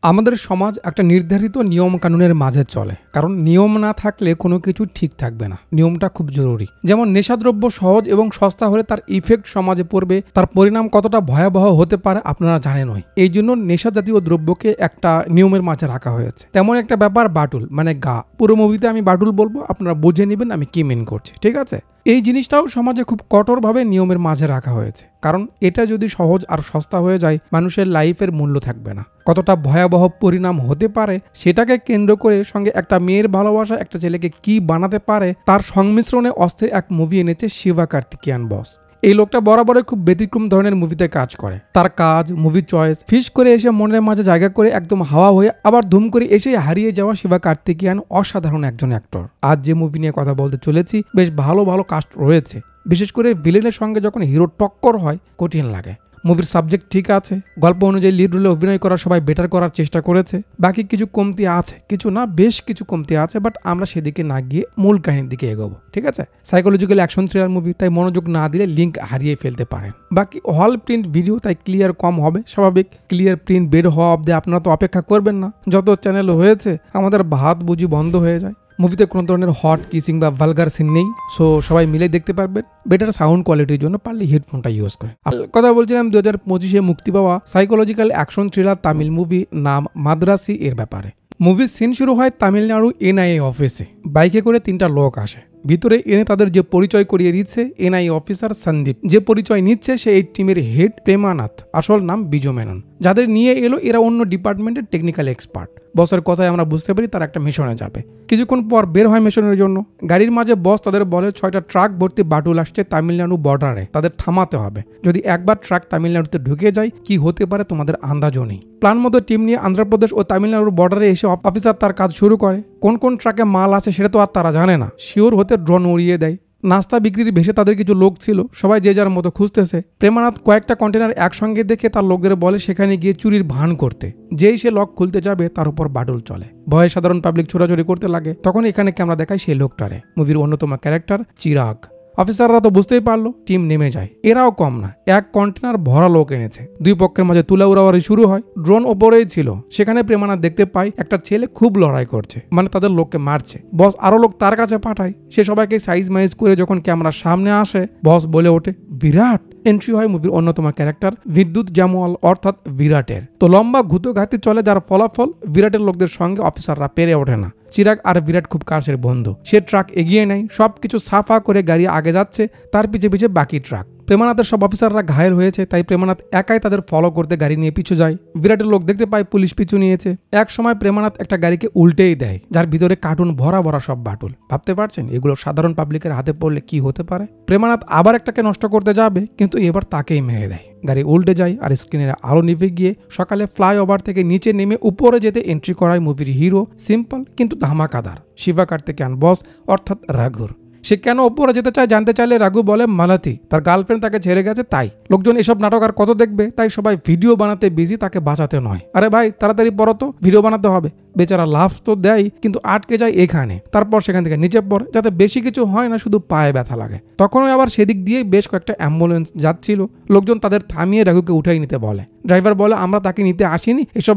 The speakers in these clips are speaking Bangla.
আমাদের সমাজ একটা নির্ধারিত নিয়ম কানুনের মাঝে চলে, কারণ নিয়ম না থাকলে কোনো কিছু ঠিক থাকবে না। নিয়মটা খুব জরুরি। যেমন নেশাদ্রব্য সহজ এবং সস্তা হলে তার ইফেক্ট সমাজে পড়বে, তার পরিণাম কতটা ভয়াবহ হতে পারে আপনারা জানেনই। এই জন্য নেশা জাতীয় দ্রব্যকে একটা নিয়মের মাঝে রাখা হয়েছে। তেমন একটা ব্যাপার বাটুল, মানে গা। পুরো মুভিতে আমি বাটুল বলবো, আপনারা বুঝে নেবেন আমি কি মিন করছি, ঠিক আছে? এই জিনিসটাও সমাজে খুব কঠোরভাবে নিয়মের মাঝে রাখা হয়েছে, কারণ এটা যদি সহজ আর সস্তা হয়ে যায় মানুষের লাইফের মূল্য থাকবে না। কতটা ভয়াবহ পরিণাম হতে পারে সেটাকে কেন্দ্র করে সঙ্গে একটা মেয়ের ভালোবাসা একটা ছেলেকে কি বানাতে পারে তার সংমিশ্রণে অস্থির এক মুভি এনেছে শিবা কার্তিকেয়ান বস। এই লোকটা বরাবরই খুব ব্যতিক্রম ধরনের মুভিতে কাজ করে। তার কাজ, মুভি চয়েস, ফিস করে এসে মনের মাঝে জায়গা করে একদম হাওয়া হয়ে আবার ধুম করে এসে হারিয়ে যাওয়া শিবা কার্তিকেয়ান অসাধারণ একজন অ্যাক্টর। আজ যে মুভি নিয়ে কথা বলতে চলেছি, বেশ ভালো ভালো কাস্ট রয়েছে। বিশেষ করে ভিলেনের সঙ্গে যখন হিরো টক্কর হয় কঠিন লাগে। মুভির সাবজেক্ট ঠিক আছে, গল্প অনুযায়ী লিড রোলে অভিনয় করা সবাই বেটার করার চেষ্টা করেছে। বাকি কিছু কমতি আছে, কিছু না বেশ কিছু কমতি আছে, বাট আমরা সেদিকে না গিয়ে মূল কাহিনীর দিকে এগোবো, ঠিক আছে? সাইকোলজিক্যাল অ্যাকশন থ্রিলার মুভি, তাই মনোযোগ না দিলে লিঙ্ক হারিয়ে ফেলতে পারেন। বাকি হল প্রিন্ট ভিডিও, তাই ক্লিয়ার কম হবে স্বাভাবিক। ক্লিয়ার প্রিন্ট বের হওয়া অব্দি আপনারা তো অপেক্ষা করবেন না। যত চ্যানেল হয়েছে আমাদের ভাত বুঝি বন্ধ হয়ে যায়। মুভিতে কোনো ধরনের হট কিসিং বা ভালগার সিন নেই, সো সবাই মিলে দেখতে পারবেন। বেটার সাউন্ড কোয়ালিটির জন্য পারলে হেডফোনটা ইউজ করে। কথা বলছিলাম 2025-এ মুক্তি পাওয়া psychological action thriller Tamil movie নাম মাদ্রাসি এর ব্যাপারে। মুভির সিন শুরু হয় তামিলনাড়ু এনআইএ অফিসে। বাইকে করে 3টা লোক আসে। ভিতরে এনে তাদের যে পরিচয় করিয়ে দিচ্ছে এনআইএ অফিসার সন্দীপ। যে পরিচয় নিচ্ছে সে এই টিমের হেড প্রেমানাথ, আসল নাম বিজয় মেনন। যাদের নিয়ে এলো এরা অন্য ডিপার্টমেন্টের টেকনিক্যাল এক্সপার্ট। বসের কথায় আমরা বুঝতে পারি তারা একটা মিশনে যাবে। কিছুক্ষণ পর বের হয় মিশনের জন্য। গাড়ির মাঝে বস তাদের বলে 6টা ট্রাক ভর্তি বাটুল আসছে তামিলনাড়ু বর্ডারে, তাদের থামাতে হবে। যদি একবার ট্রাক তামিলনাড়ুতে ঢুকে যায় কি হতে পারে তোমাদের আন্দাজও নেই। প্ল্যান মতো টিম নিয়ে অন্ধ্রপ্রদেশ ও তামিলনাড়ুর বর্ডারে এসে অফিসার তার কাজ শুরু করে। কোন কোন ট্রাকে মাল আছে সেটা তো আর তারা জানে না, শিওর হতে ড্রোন উড়িয়ে দেয়। নাস্তা বিক্রির ভেসে তাদের কিছু লোক ছিল, সবাই যে যার মতো খুঁজতেছে। প্রেমানাথ কয়েকটা কন্টেনার একসঙ্গে দেখে তার লোকদের বলে সেখানে গিয়ে চুরির ভান করতে। যেই সে লক খুলতে যাবে তার উপর বাটুল চলে। ভয়ে সাধারণ পাবলিক ছোড়াছড়ি করতে লাগে। তখন এখানে ক্যামেরা দেখায় সেই লোকটারে, মুভির অন্যতম ক্যারেক্টার চিরাগ। অফিসাররা তো বুঝতেই পারলো, টিম নেমে যায়। এরাও কম না, এক কন্টেনার ভরা লোক এনেছে। দুই পক্ষের মাঝে তুলা উড়াওয়ারি শুরু হয়। ড্রোন ওপরেই ছিল, সেখানে প্রেমানাথ দেখতে পায় একটা ছেলে খুব লড়াই করছে, মানে তাদের লোককে মারছে। বস আরো লোক তার কাছে পাঠায়। সে সবাইকে সাইজ মাইজ করে যখন ক্যামেরার সামনে আসে বস বলে ওঠে বিরাট। এন্ট্রি হয় মুভির অন্যতম ক্যারেক্টার বিদ্যুৎ জামওয়াল অর্থাৎ বিরাটের। তো লম্বা ঘুতোঘাতি চলে, যার ফলাফল বিরাটের লোকদের সঙ্গে অফিসাররা পেরে ওঠে না। চিরাগ আর বিরাট খুব কাছের বন্ধু। সে ট্রাক এগিয়ে নেয়, সবকিছু সাফা করে গাড়ি আগে যাচ্ছে, তার পিছে পিছে বাকি ট্রাক। প্রেমানাথের সব অফিসাররা ঘায়েল হয়েছে, তাই প্রেমানাথ একাই তাদের ফলো করতে গাড়ি নিয়ে পিছু যায়। বিরাটের লোক দেখতে পায় পুলিশ পিছু নিয়েছে। এক সময় প্রেমানাথ একটা গাড়িকে উল্টেই দেয়, যার ভিতরে কার্টুন ভরা ভরা সব বাটুল। ভাবতে পারছেন এগুলো সাধারণ পাবলিকের হাতে পড়লে কি হতে পারে? প্রেমানাথ আবার একটাকে নষ্ট করতে যাবে, কিন্তু এবার তাকেই মেরে দেয়। গাড়ি উল্টে যায় আর স্ক্রিনের আলো নিভে গিয়ে সকালে ফ্লাইওভার থেকে নিচে নেমে উপরে যেতে এন্ট্রি করায় মুভির হিরো, সিম্পল কিন্তু ধামাকাদার, শিবা কার্তিকেয়ান বস অর্থাৎ রাঘুর। সে কেন ওপরে যেতে চায় জানতে চাইলে রাঘু বলে মালাতি, তার গার্লফ্রেন্ড তাকে ছেড়ে গেছে তাই। লোকজন এসব নাটক আর কত দেখবে, তাই সবাই ভিডিও বানাতে বিজি, তাকে বাঁচাতে নয়। আরে ভাই তাড়াতাড়ি পড়ো তো, ভিডিও বানাতে হবে। বেচারা লাভ তো দেয় কিন্তু আটকে যায় এখানে। তারপর সেখান থেকে নিচে পড়ে, যাতে বেশি কিছু হয় না, শুধু পায়ে ব্যথা লাগে। তখনই আবার সেদিক দিয়ে বেশ কয়েকটা অ্যাম্বুলেন্স যাচ্ছিল। লোকজন তাদের থামিয়ে রাঘুকে উঠাই নিতে বলে। ড্রাইভার বলে আমরা তাকে নিতে আসিনি, এসব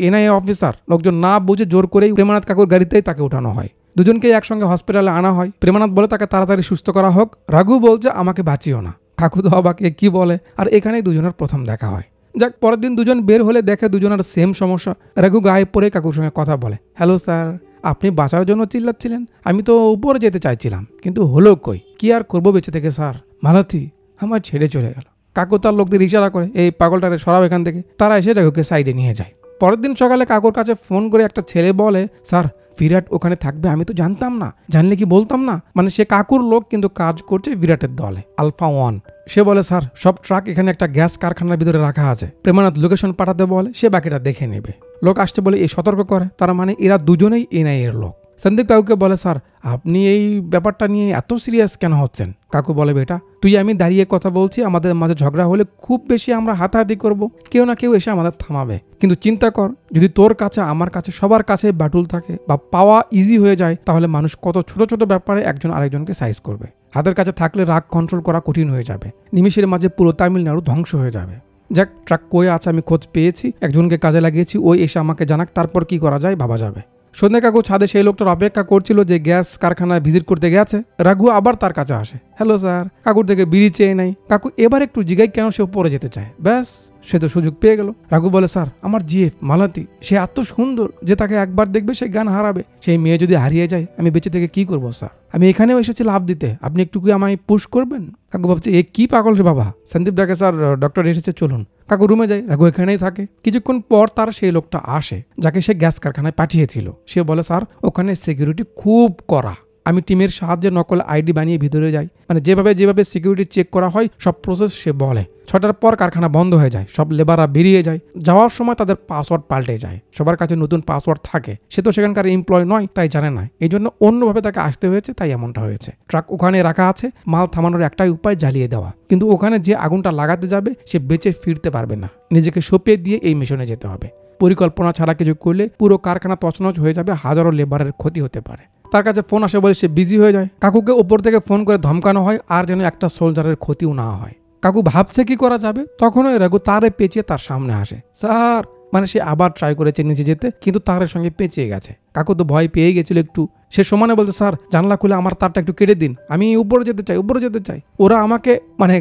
এনআইএ অফিসার। লোকজন না বুঝে জোর করেই প্রেমানাথ কাকুর গাড়িতেই তাকে উঠানো হয়। দুজনকে একসঙ্গে হসপিটালে আনা হয়। প্রেমানাথ বলে তাকে তাড়াতাড়ি সুস্থ করা হোক। রাঘু বলছে আমাকে বাঁচিও না। কাকু তো অবাকে কি বলে, আর এখানেই দুজনের প্রথম দেখা হয়। যাক, পরের দিন দুজন বের হলে দেখে দুজনের সেম সমস্যা। রাঘু গায়ে পড়ে কাকুর সঙ্গে কথা বলে, হ্যালো স্যার, আপনি বাঁচার জন্য চিল্লাচ্ছিলেন, আমি তো উপরে যেতে চাইছিলাম, কিন্তু হলো কই, কি আর করবো বেঁচে থেকে স্যার। মালতী আমার ছেড়ে চলে গেল। কাকু তার লোকদের ইশারা করে এই পাগলটারে সরাও এখান থেকে। তারা এসে রাঘুকে সাইডে নিয়ে যায়। পরের দিন সকালে কাকুর কাছে ফোন করে একটা ছেলে বলে, স্যার বিরাট ওখানে থাকবে, আমি তো জানতাম না, জানলে কি বলতাম না। মানে সে কাকুর লোক কিন্তু কাজ করছে বিরাটের দলে, আলফা 1। সে বলে স্যার সব ট্রাক এখানে একটা গ্যাস কারখানার ভিতরে রাখা আছে। প্রেমানাথ লোকেশন পাঠাতে বলে, সে বাকিটা দেখে নেবে। লোক আসতে বলে এই সতর্ক করে, তার মানে এরা দুজনেই এনআইএ এর লোক। সন্দীপ কাকুকে বলে, স্যার আপনি এই ব্যাপারটা নিয়ে এত সিরিয়াস কেন হচ্ছেন? কাকু বলে, বেটা তুই আমি দাঁড়িয়ে কথা বলছি, আমাদের মাঝে ঝগড়া হলে খুব বেশি আমরা হাতাহাতি করব, কেউ না কেউ এসে আমাদের থামাবে। কিন্তু চিন্তা কর, যদি তোর কাছে আমার কাছে সবার কাছে বাটুল থাকে বা পাওয়া ইজি হয়ে যায়, তাহলে মানুষ কত ছোট ছোট ব্যাপারে একজন আরেকজনকে সাইজ করবে। হাতের কাছে থাকলে রাগ কন্ট্রোল করা কঠিন হয়ে যাবে। নিমিষের মাঝে পুরো তামিলনাড়ু ধ্বংস হয়ে যাবে। যাক, ট্রাক কই আছে আমি খোঁজ পেয়েছি, একজনকে কাজে লাগিয়েছি, ওই এসে আমাকে জানাক, তারপর কি করা যায় ভাবা যাবে। সন্ধ্যা কাকু ছাদে সেই লোকটার অপেক্ষা করছিল যে গ্যাস কারখানায় ভিজিট করতে গেছে। রাঘু আবার তার কাছে আসে। Hello sir. কাকুর থেকে বিড়ি চেয়ে নাই। কাকু এবার একটু জিগাই কেন সে উপরে যেতে চায়। ব্যাস, সে তো সুযোগ পেয়ে গেল। রাঘু বলে, স্যার আমার জিএফ মালতী, সে এত সুন্দর যে তাকে একবার দেখবে সে গান হারাবে। সেই মেয়ে যদি হারিয়ে যায় আমি বেঁচে থেকে কি করবো স্যার? আমি এখানেও এসেছি লাভ দিতে, আপনি একটু কি আমায় পুশ করবেন? কাকু ভাবছে এ কি পাগল রে বাবা। সন্দীপ ডাকে, স্যার ডক্টর এসেছে চলুন। কাকু রুমে যায়, রাঘু এখানেই থাকে। কিছুক্ষণ পর তার সেই লোকটা আসে যাকে সে গ্যাস কারখানায় পাঠিয়েছিল। সে বলে, স্যার ওখানে সিকিউরিটি খুব কড়া, আমি টিমের সাহায্যে নকল আইডি বানিয়ে ভিতরে যাই, মানে যেভাবে সিকিউরিটি চেক করা হয় সব প্রসেস সে বলে। 6টার পর কারখানা বন্ধ হয়ে যায়, সব লেবাররা বেরিয়ে যায়। যাওয়ার সময় তাদের পাসওয়ার্ড পাল্টে যায়, সবার কাছে নতুন পাসওয়ার্ড থাকে। সে তো সেখানকার এমপ্লয় নয়, তাই জানে না, এই জন্য অন্যভাবে তাকে আসতে হয়েছে, তাই এমনটা হয়েছে। ট্রাক ওখানে রাখা আছে, মাল থামানোর একটাই উপায় জ্বালিয়ে দেওয়া। কিন্তু ওখানে যে আগুনটা লাগাতে যাবে সে বেঁচে ফিরতে পারবে না, নিজেকে সঁপিয়ে দিয়ে এই মিশনে যেতে হবে। পরিকল্পনা ছাড়া কিছু করলে পুরো কারখানা তছনছ হয়ে যাবে, হাজারো লেবারের ক্ষতি হতে পারে। তার কাছে ফোন আসে বলে সে বিজি হয়ে যায়। কাকুকে ওপর থেকে ফোন করে ধমকানো হয় আর যেন একটা সোলজারের ক্ষতিও না হয়। কাকু ভাবছে কি করা যাবে, তখনই রাঘু তারে পেঁচিয়ে তার সামনে আসে। স্যার, মানে সে আবার ট্রাই করেছে নিচে যেতে, কিন্তু তারের সঙ্গে পেঁচিয়ে গেছে। কাকু তো ভয় পেয়ে গেছিল একটু। সে সমানে বলছে, স্যার জানলা খুলে আমার তারটা একটু কেটে দিন, আমি উপরে যেতে চাই। ওরা আমাকে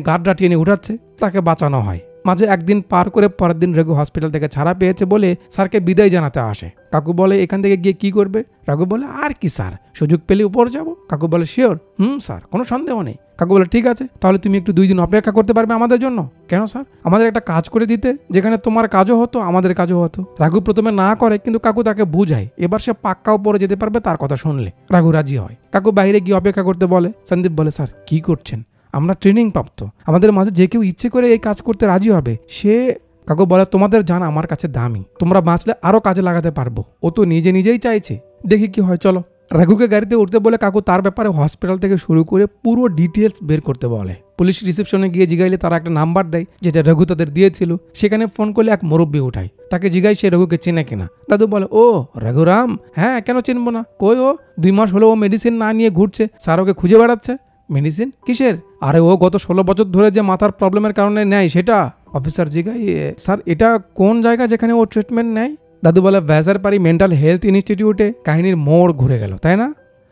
গার্ডরা টেনে উঠাচ্ছে, তাকে বাঁচানো হয়। মাঝে একদিন পার করে পরের দিন রঘু হসপিটাল থেকে ছাড়া পেয়েছে বলে স্যারকে বিদায় জানাতে আসে। কাকু বলে, এখান থেকে গিয়ে কি করবে? রাঘু বলে, আর কি স্যার, সুযোগ পেলে উপরে যাব। কাকু বলে, শিওর? স্যার, কোনো সন্দেহ নেই। কাকু বলে, ঠিক আছে, তাহলে তুমি একটু 2 দিন অপেক্ষা করতে পারবে আমাদের জন্য? কেন স্যার? আমাদের একটা কাজ করে দিতে, যেখানে তোমার কাজও হতো আমাদের কাজও হতো। রাঘু প্রথমে না করে, কিন্তু কাকু তাকে বুঝায়। এবার সে পাক্কা উপরে যেতে পারবে তার কথা শুনলে। রাঘু রাজি হয়। কাকু বাইরে গিয়ে অপেক্ষা করতে বলে। সন্দীপ বলে, স্যার কি করছেন? আমরা ট্রেনিং প্রাপ্ত, আমাদের মাঝে যে কেউ ইচ্ছে করে এই কাজ করতে রাজি হবে সে। কাকু বলে, তোমাদের জান আমার কাছে দামি, তোমরা বাঁচলে আরো কাজে লাগাতে পারবো। ও তো নিজেই চাইছে, দেখি কি হয়, চলো। রাঘুকে গাড়িতে উঠতে বলে কাকু তার ব্যাপারে হসপিটাল থেকে শুরু করে পুরো ডিটেলস বের করতে বলে। পুলিশ রিসেপশনে গিয়ে জিগাইলে তারা একটা নাম্বার দেয় যেটা রঘু তাদের দিয়েছিল। সেখানে ফোন করলে এক মুরব্বি উঠায়, তাকে জিগাই সে রঘুকে চেনে কিনা। দাদু বলে, ও রঘুরাম, হ্যাঁ কেন চিনবো না, কই ও 2 মাস হলো ও মেডিসিন না নিয়ে ঘুরছে, স্যার ওকে খুঁজে বেড়াচ্ছে। মেডিসিন কিসের? আরে ও গত 16 বছর ধরে যে মাথার প্রবলেমের কারণে নেয় সেটা। অফিসার জিগাই, স্যার এটা কোন জায়গা যেখানে ও ট্রিটমেন্ট নেয়? দাদু বলে, ভ্যাসারপাড়ি মেন্টাল হেলথ ইনস্টিটিউটে। কাহিনীর মোড় ঘুরে গেল, তাই না?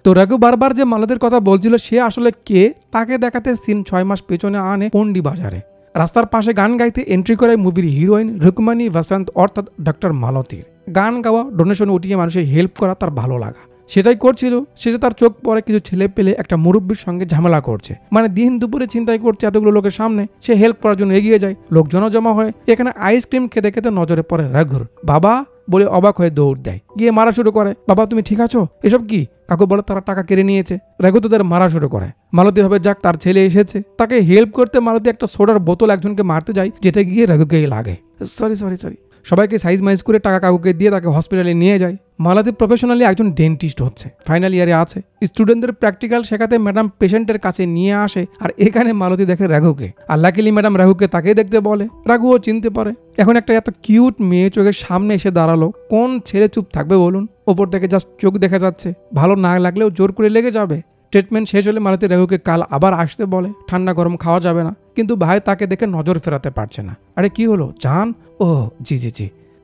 তো রঘু বারবার যে মালতীর কথা বলছিল সে আসলে কে, তাকে দেখাতে সিন 6 মাস পেছনে আনে পন্ডি বাজারে। রাস্তার পাশে গান গাইতে এন্ট্রি করে মুভির হিরোইন রুকমানি বসন্ত অর্থাৎ ডক্টর মালতীর। গান গাওয়া, ডোনেশন উঠিয়ে মানুষের হেল্প করা তার ভালো লাগা, সেটাই করছিল। সেটা তার চোখ পরে কিছু ছেলে পেলে একটা মুরব্বীর সঙ্গে ঝামেলা করছে, মানে দিন দুপুরে চিন্তাই করছে এতগুলো লোকের সামনে। সে হেল্প করার জন্য এগিয়ে যায়, লোকজনও জমা হয়। এখানে আইসক্রিম খেতে খেতে নজরে পড়ে রঘুর। বাবা বলে অবাক হয়ে দৌড় দেয়, গিয়ে মারা শুরু করে। বাবা তুমি ঠিক আছো? এসব কি? কাকু বলে, তারা টাকা কেড়ে নিয়েছে। রঘু তাদের মারা শুরু করে। মালতী ভাবে যাক তার ছেলে এসেছে, তাকে হেল্প করতে মালতী একটা সোডার বোতল একজনকে মারতে যায়, যেটা গিয়ে রঘুকেই লাগে। সরি। সবাইকে সাইজ মাইজ করে টাকা কাকুকে দিয়ে তাকে হসপিটালে নিয়ে যায়। মালতী প্রফেশনালি একজন ডেন্টিস্ট হচ্ছে, ফাইনাল ইয়ারে আছে। স্টুডেন্টদের প্র্যাকটিক্যাল শেখাতে ম্যাডাম পেশেন্টের কাছে নিয়ে আসে, আর এখানে মালতী দেখে রাঘুকে। আর লাকিলি ম্যাডাম রাঘুকে তাকেই দেখতে বলে। রাঘুও চিনতে পারে। এখন একটা এত কিউট মেয়ে চোখের সামনে এসে দাঁড়ালো, কোন ছেলে চুপ থাকবে বলুন? ওপর থেকে জাস্ট চোখ দেখা যাচ্ছে, ভালো না লাগলেও জোর করে লেগে যাবে। ট্রিটমেন্ট শেষ হলে মালতী রাঘুকে কাল আবার আসতে বলে, ঠান্ডা গরম খাওয়া যাবে না। কিন্তু ভাই তাকে দেখে নজর ফেরাতে পারছে না। আরে কি হলো জান? ও জি।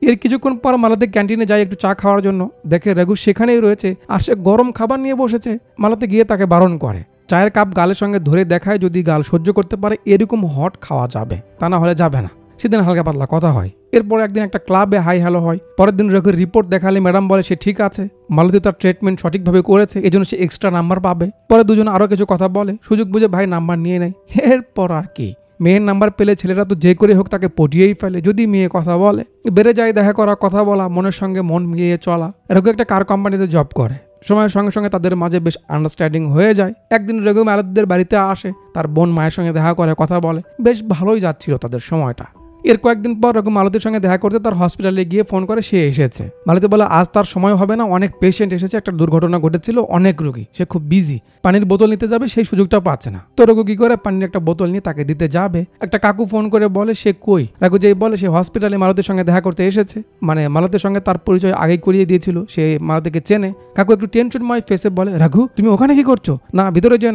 এর কিছুক্ষণ পর মালতী ক্যান্টিনে যায় একটু চা খাওয়ার জন্য, দেখে রঘু সেখানেই রয়েছে আর সে গরম খাবার নিয়ে বসেছে। মালতী গিয়ে তাকে বারণ করে, চায়ের কাপ গালের সঙ্গে ধরে দেখায় যদি গাল সহ্য করতে পারে এরকম হট খাওয়া যাবে, তা না হলে যাবে না। সেদিন হালকা পাতলা কথা হয়। এরপর একদিন একটা ক্লাবে হাই হ্যালো হয়। পরের দিন রঘুর রিপোর্ট দেখালে ম্যাডাম বলে সে ঠিক আছে, মালতী তার ট্রিটমেন্ট সঠিকভাবে করেছে, এজন্য সে এক্সট্রা নাম্বার পাবে। পরে দুজন আরো কিছু কথা বলে, সুযোগ বুঝে ভাই নাম্বার নিয়ে নেয়। এরপর আর কি, মেয়ের নাম্বার পেলে ছেলেরা তো যে করে হোক তাকে পটিয়েই ফেলে যদি মেয়ে কথা বলে। বেড়ে যায় দেখা করা, কথা বলা, মনের সঙ্গে মন মিলিয়ে চলা। রঘু একটা কার কোম্পানিতে জব করে। সময়ের সঙ্গে সঙ্গে তাদের মাঝে বেশ আন্ডারস্ট্যান্ডিং হয়ে যায়। একদিন রঘু মালতীদের বাড়িতে আসে, তার বোন মায়ের সঙ্গে দেখা করে, কথা বলে। বেশ ভালোই যাচ্ছিল তাদের সময়টা। এর কয়েকদিন পর রঘু মালতীর সঙ্গে দেখা করতে তার হসপিটালে গিয়ে ফোন করে সে এসেছে। মালতী বলে আজ তার সময় হবে না, অনেক পেশেন্ট এসেছে, একটা দুর্ঘটনা ঘটেছিল, অনেক রোগী, সে খুব বিজি, পানির বোতল নিতে যাবে, সেই সুযোগটা পাচ্ছে না। তো রঘু কি করে, পানির একটা বোতল নিয়ে তাকে দিতে যাবে। একটা কাকু ফোন করে বলে সে কই। রঘু যেই বলে সে হসপিটালে মালতীর সঙ্গে দেখা করতে এসেছে, মানে মালতীর সঙ্গে তার পরিচয় আগেই করিয়ে দিয়েছিল, সে মালতীকে চেনে। কাকু একটু টেনশনময় ফেসে বলে, রঘু তুমি ওখানে কি করছো? না ভিতরে যেও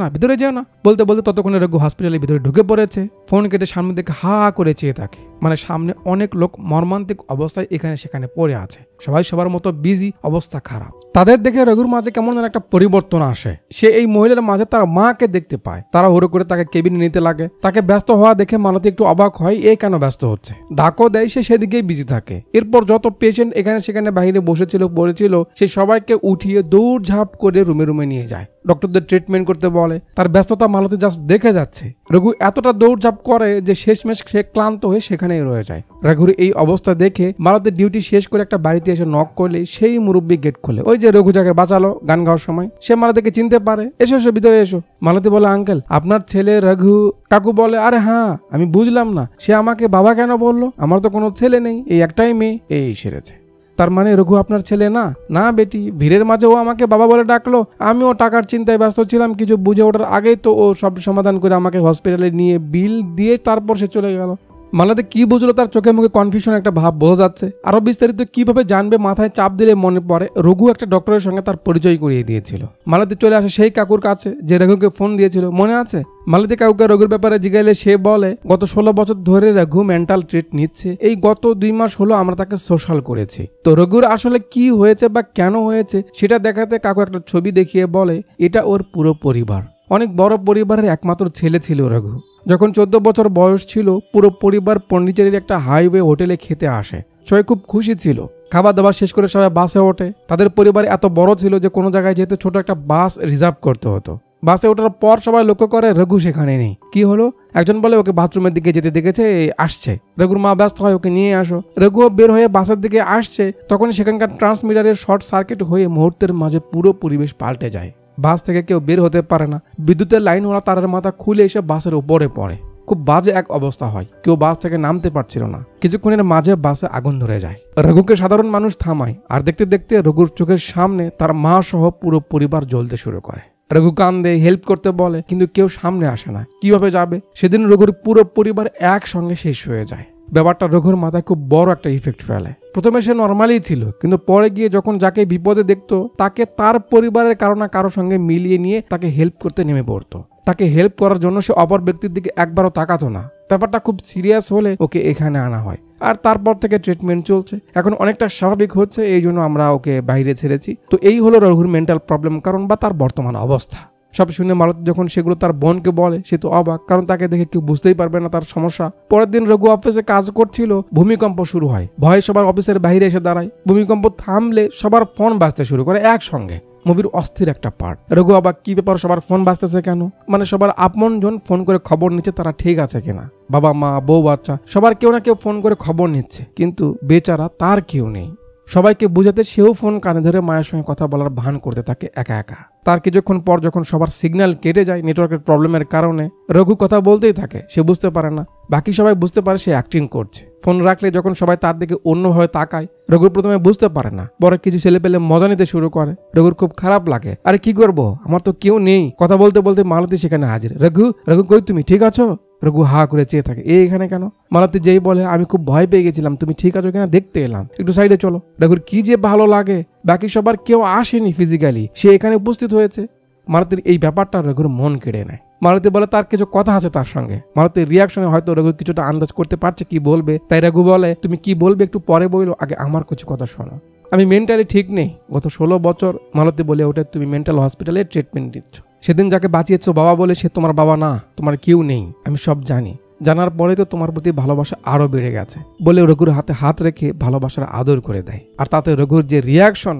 না। বলতে বলতে ততক্ষণে রঘু হসপিটালের ভিতরে ঢুকে পড়েছে। ফোন কেটে সামনে দেখে হা করে চেয়ে থাকে। মানে সামনে অনেক লোক মর্মান্তিক অবস্থায় এখানে সেখানে পড়ে আছে, সবাই সবার মতো বিজি, অবস্থা খারাপ। তাদের দেখে রঘুর মাঝে কেমন যেন একটা পরিবর্তন আসে। সে এই মহিলার মাঝে তার মাকে দেখতে পায়। তারা হুড়ো করে তাকে কেবিনে নিতে লাগে। তাকে ব্যস্ত হওয়া দেখে মালতী একটু অবাক হয়, এ কেন ব্যস্ত হচ্ছে। ডাকও দেয়, সে সেদিকেই বিজি থাকে। এরপর যত পেশেন্ট এখানে সেখানে বাইরে বসেছিল পড়েছিল, সে সবাইকে উঠিয়ে দৌড়ঝাঁপ করে রুমে রুমে নিয়ে যায়, ডক্টরদের ট্রিটমেন্ট করতে বলে। তার ব্যস্ততা মালতী জাস্ট দেখে যাচ্ছে। রঘু এতটা দৌড়ঝাঁপ করে যে শেষমেশ সে ক্লান্ত হয়ে সেখানেই রয়ে যায়। রঘুর এই অবস্থা দেখে মালতীর ডিউটি শেষ করে একটা বাড়িতে এসে নক করলে সেই মুরব্বী গেট খোলে। ওই যে রঘু যাকে বাঁচালো গান গাওয়ার সময়, সে মালতীকে চিনতে পারে। এসো এসো, ভিতরে এসো। মালতী বলে, আঙ্কেল আপনার ছেলে রঘু। কাকু বলে, আরে হ্যাঁ, আমি বুঝলাম না, সে আমাকে বাবা কেন বললো, আমার তো কোনো ছেলে নেই, এই একটাই মেয়ে। এই সেরেছে। তার মানে রঘু আপনার ছেলে না? না বেটি, ভিড়ের মাঝে ও আমাকে বাবা বলে ডাকলো। আমিও টাকার চিন্তায় ব্যস্ত ছিলাম, কিছু বুঝে ওঠার আগেই তো ও সব সমাধান করে আমাকে হসপিটালে নিয়ে বিল দিয়ে তারপর সে চলে গেল। মালতী কি বুঝলো, তার চোখে মুখে কনফিউশন একটা ভাব বোঝা যাচ্ছে। আরো বিস্তারিত কিভাবে জানবে, মাথায় চাপ দিলে মনে পড়ে রঘু একটা ডক্টরের সঙ্গে তার পরিচয় করিয়ে দিয়েছিল। মালতী চলে আসে সেই কাকুর কাছে যে রঘুকে ফোন দিয়েছিল, মনে আছে? মালতী কাকুকে রঘুর ব্যাপারে জিজ্ঞাসা, সে বলে গত 16 বছর ধরে রঘু মেন্টাল ট্রিট নিচ্ছে, এই গত 2 মাস হলো আমরা তাকে সোশ্যাল করেছি। তো রঘুর আসলে কি হয়েছে বা কেন হয়েছে সেটা দেখাতে কাকু একটা ছবি দেখিয়ে বলে, এটা ওর পুরো পরিবার, অনেক বড় পরিবারের একমাত্র ছেলে ছিল রঘু। যখন 14 বছর বয়স ছিল, পুরো পরিবার পন্ডিচেরির একটা হাইওয়ে হোটেলে খেতে আসে। সবাই খুব খুশি ছিল। খাবার দাবার শেষ করে সবাই বাসে ওঠে। তাদের পরিবার এত বড় ছিল যে কোনো জায়গায় যেতে ছোট একটা বাস রিজার্ভ করতে হতো। বাসে ওঠার পর সবাই লক্ষ্য করে রঘু সেখানে নেই। কি হলো? একজন বলে ওকে বাথরুমের দিকে যেতে দেখেছে, আসছে। রঘুর মা ব্যস্ত হয়, ওকে নিয়ে আসো। রঘুও বের হয়ে বাসের দিকে আসছে, তখন সেখানকার ট্রান্সমিটারের শর্ট সার্কিট হয়ে মুহূর্তের মাঝে পুরো পরিবেশ পাল্টে যায়। বাস থেকে কেউ বের হতে পারে না। বিদ্যুতের লাইন ওরা তারের মাথা খুলে এসে বাসের উপরে পড়ে। খুব বাজে এক অবস্থা হয়, কেউ বাস থেকে নামতে পারছিল না। কিছুক্ষণের মাঝে বাসে আগুন ধরে যায়। রঘুকে সাধারণ মানুষ থামায়, আর দেখতে দেখতে রঘুর চোখের সামনে তার মা সহ পুরো পরিবার জ্বলতে শুরু করে। রঘু কান্দে, হেল্প করতে বলে, কিন্তু কেউ সামনে আসে না। কিভাবে যাবে? সেদিন রঘুর পুরো পরিবার একসঙ্গে শেষ হয়ে যায়। ব্যাপারটা রঘুর মাথায় খুব বড় একটা ইফেক্ট ফেলে। প্রথমে সে নর্মালি ছিল, কিন্তু পরে গিয়ে যখন যাকে বিপদে দেখতো তাকে তার পরিবারের কারো না কারোর সঙ্গে মিলিয়ে নিয়ে তাকে হেল্প করতে নেমে পড়তো। তাকে হেল্প করার জন্য সে অপর ব্যক্তির দিকে একবারও তাকাতো না। ব্যাপারটা খুব সিরিয়াস হলে ওকে এখানে আনা হয়, আর তারপর থেকে ট্রিটমেন্ট চলছে। এখন অনেকটা স্বাভাবিক হচ্ছে, এই জন্য আমরা ওকে বাইরে ছেড়েছি। তো এই হলো রঘুর মেন্টাল প্রবলেম কারণ বা তার বর্তমান অবস্থা। সব শুনে মালতী যখন সেগুলো তার বোনকে বলে, সে তো অবাক, কারণ তাকে দেখে কেউ বুঝতেই পারবে না তার সমস্যা। পরের দিন রঘু অফিসে কাজ করছিল, ভূমিকম্প শুরু হয়। ভয়ে সবার অফিসের বাইরে এসে দাঁড়ায়। ভূমিকম্প থামলে সবার ফোন বাজতে শুরু করে একসঙ্গে। মুভির অস্থির একটা পার্ট। রঘু আবার কি ব্যাপার, সবার ফোন বাজতেছে কেন? মানে সবার আপনজন ফোন করে খবর নিচ্ছে তারা ঠিক আছে কিনা। বাবা মা, বউ বাচ্চা, সবার কেউ না কেউ ফোন করে খবর নিচ্ছে, কিন্তু বেচারা তার কেউ নেই। সবাইকে বুঝাতে সেও ফোন কানে ধরে মায়ের সঙ্গে কথা বলার ভান করতে থাকে একা একা। তার কিছুক্ষণ পর যখন সবার সিগন্যাল কেটে যায় নেটওয়ার্কের প্রবলেমের কারণে, রঘু কথা বলতেই থাকে। সে বুঝতে পারে না, বাকি সবাই বুঝতে পারে সে অ্যাক্টিং করছে। ফোন রাখলে যখন সবাই তার দিকে অন্যভাবে তাকায়, রঘু প্রথমে বুঝতে পারে না। পরে কিছু ছেলে পেলে মজা নিতে শুরু করে। রঘুর খুব খারাপ লাগে। আরে কি করবো, আমার তো কেউ নেই। কথা বলতে বলতে মালতী সেখানে হাজির। রঘু, রঘু কই তুমি, ঠিক আছো? রঘু হা করে চেয়ে থাকে, এখানে কেন? মালতী যেই বলে, আমি খুব ভয় পেয়ে গেছিলাম, তুমি ঠিক আছো কিনা দেখতে এলাম, একটু সাইডে চলো। রঘুর কি যে ভালো লাগে, বাকি সবার কেউ আসেনি ফিজিক্যালি, সে এখানে উপস্থিত হয়েছে। মালতীর এই ব্যাপারটা রঘুর মন কেড়ে নেয়। মালতী বলে তার কিছু কথা আছে তার সঙ্গে। মালতীর রিয়াকশনে হয়তো রঘু কিছুটা আন্দাজ করতে পারছে কি বলবে, তাই রঘু বলে, তুমি কি বলবে একটু পরে বলো, আগে আমার কিছু কথা শোনো। আমি মেন্টালি ঠিক নেই, গত 16 বছর। মালতী বলে ওঠে, তুমি মেন্টাল হসপিটালে ট্রিটমেন্ট দিচ্ছ। সেদিন যাকে বাঁচিয়েছো বাবা বলে, সে তোমার বাবা না, তোমার কেউ নেই। আমি সব জানি। জানার পরে তো তোমার প্রতি ভালোবাসা আরো বেড়ে গেছে বলে রঘুর হাতে হাত রেখে ভালোবাসার আদর করে দেয়। আর তাতে রঘুর যে রিয়াকশন,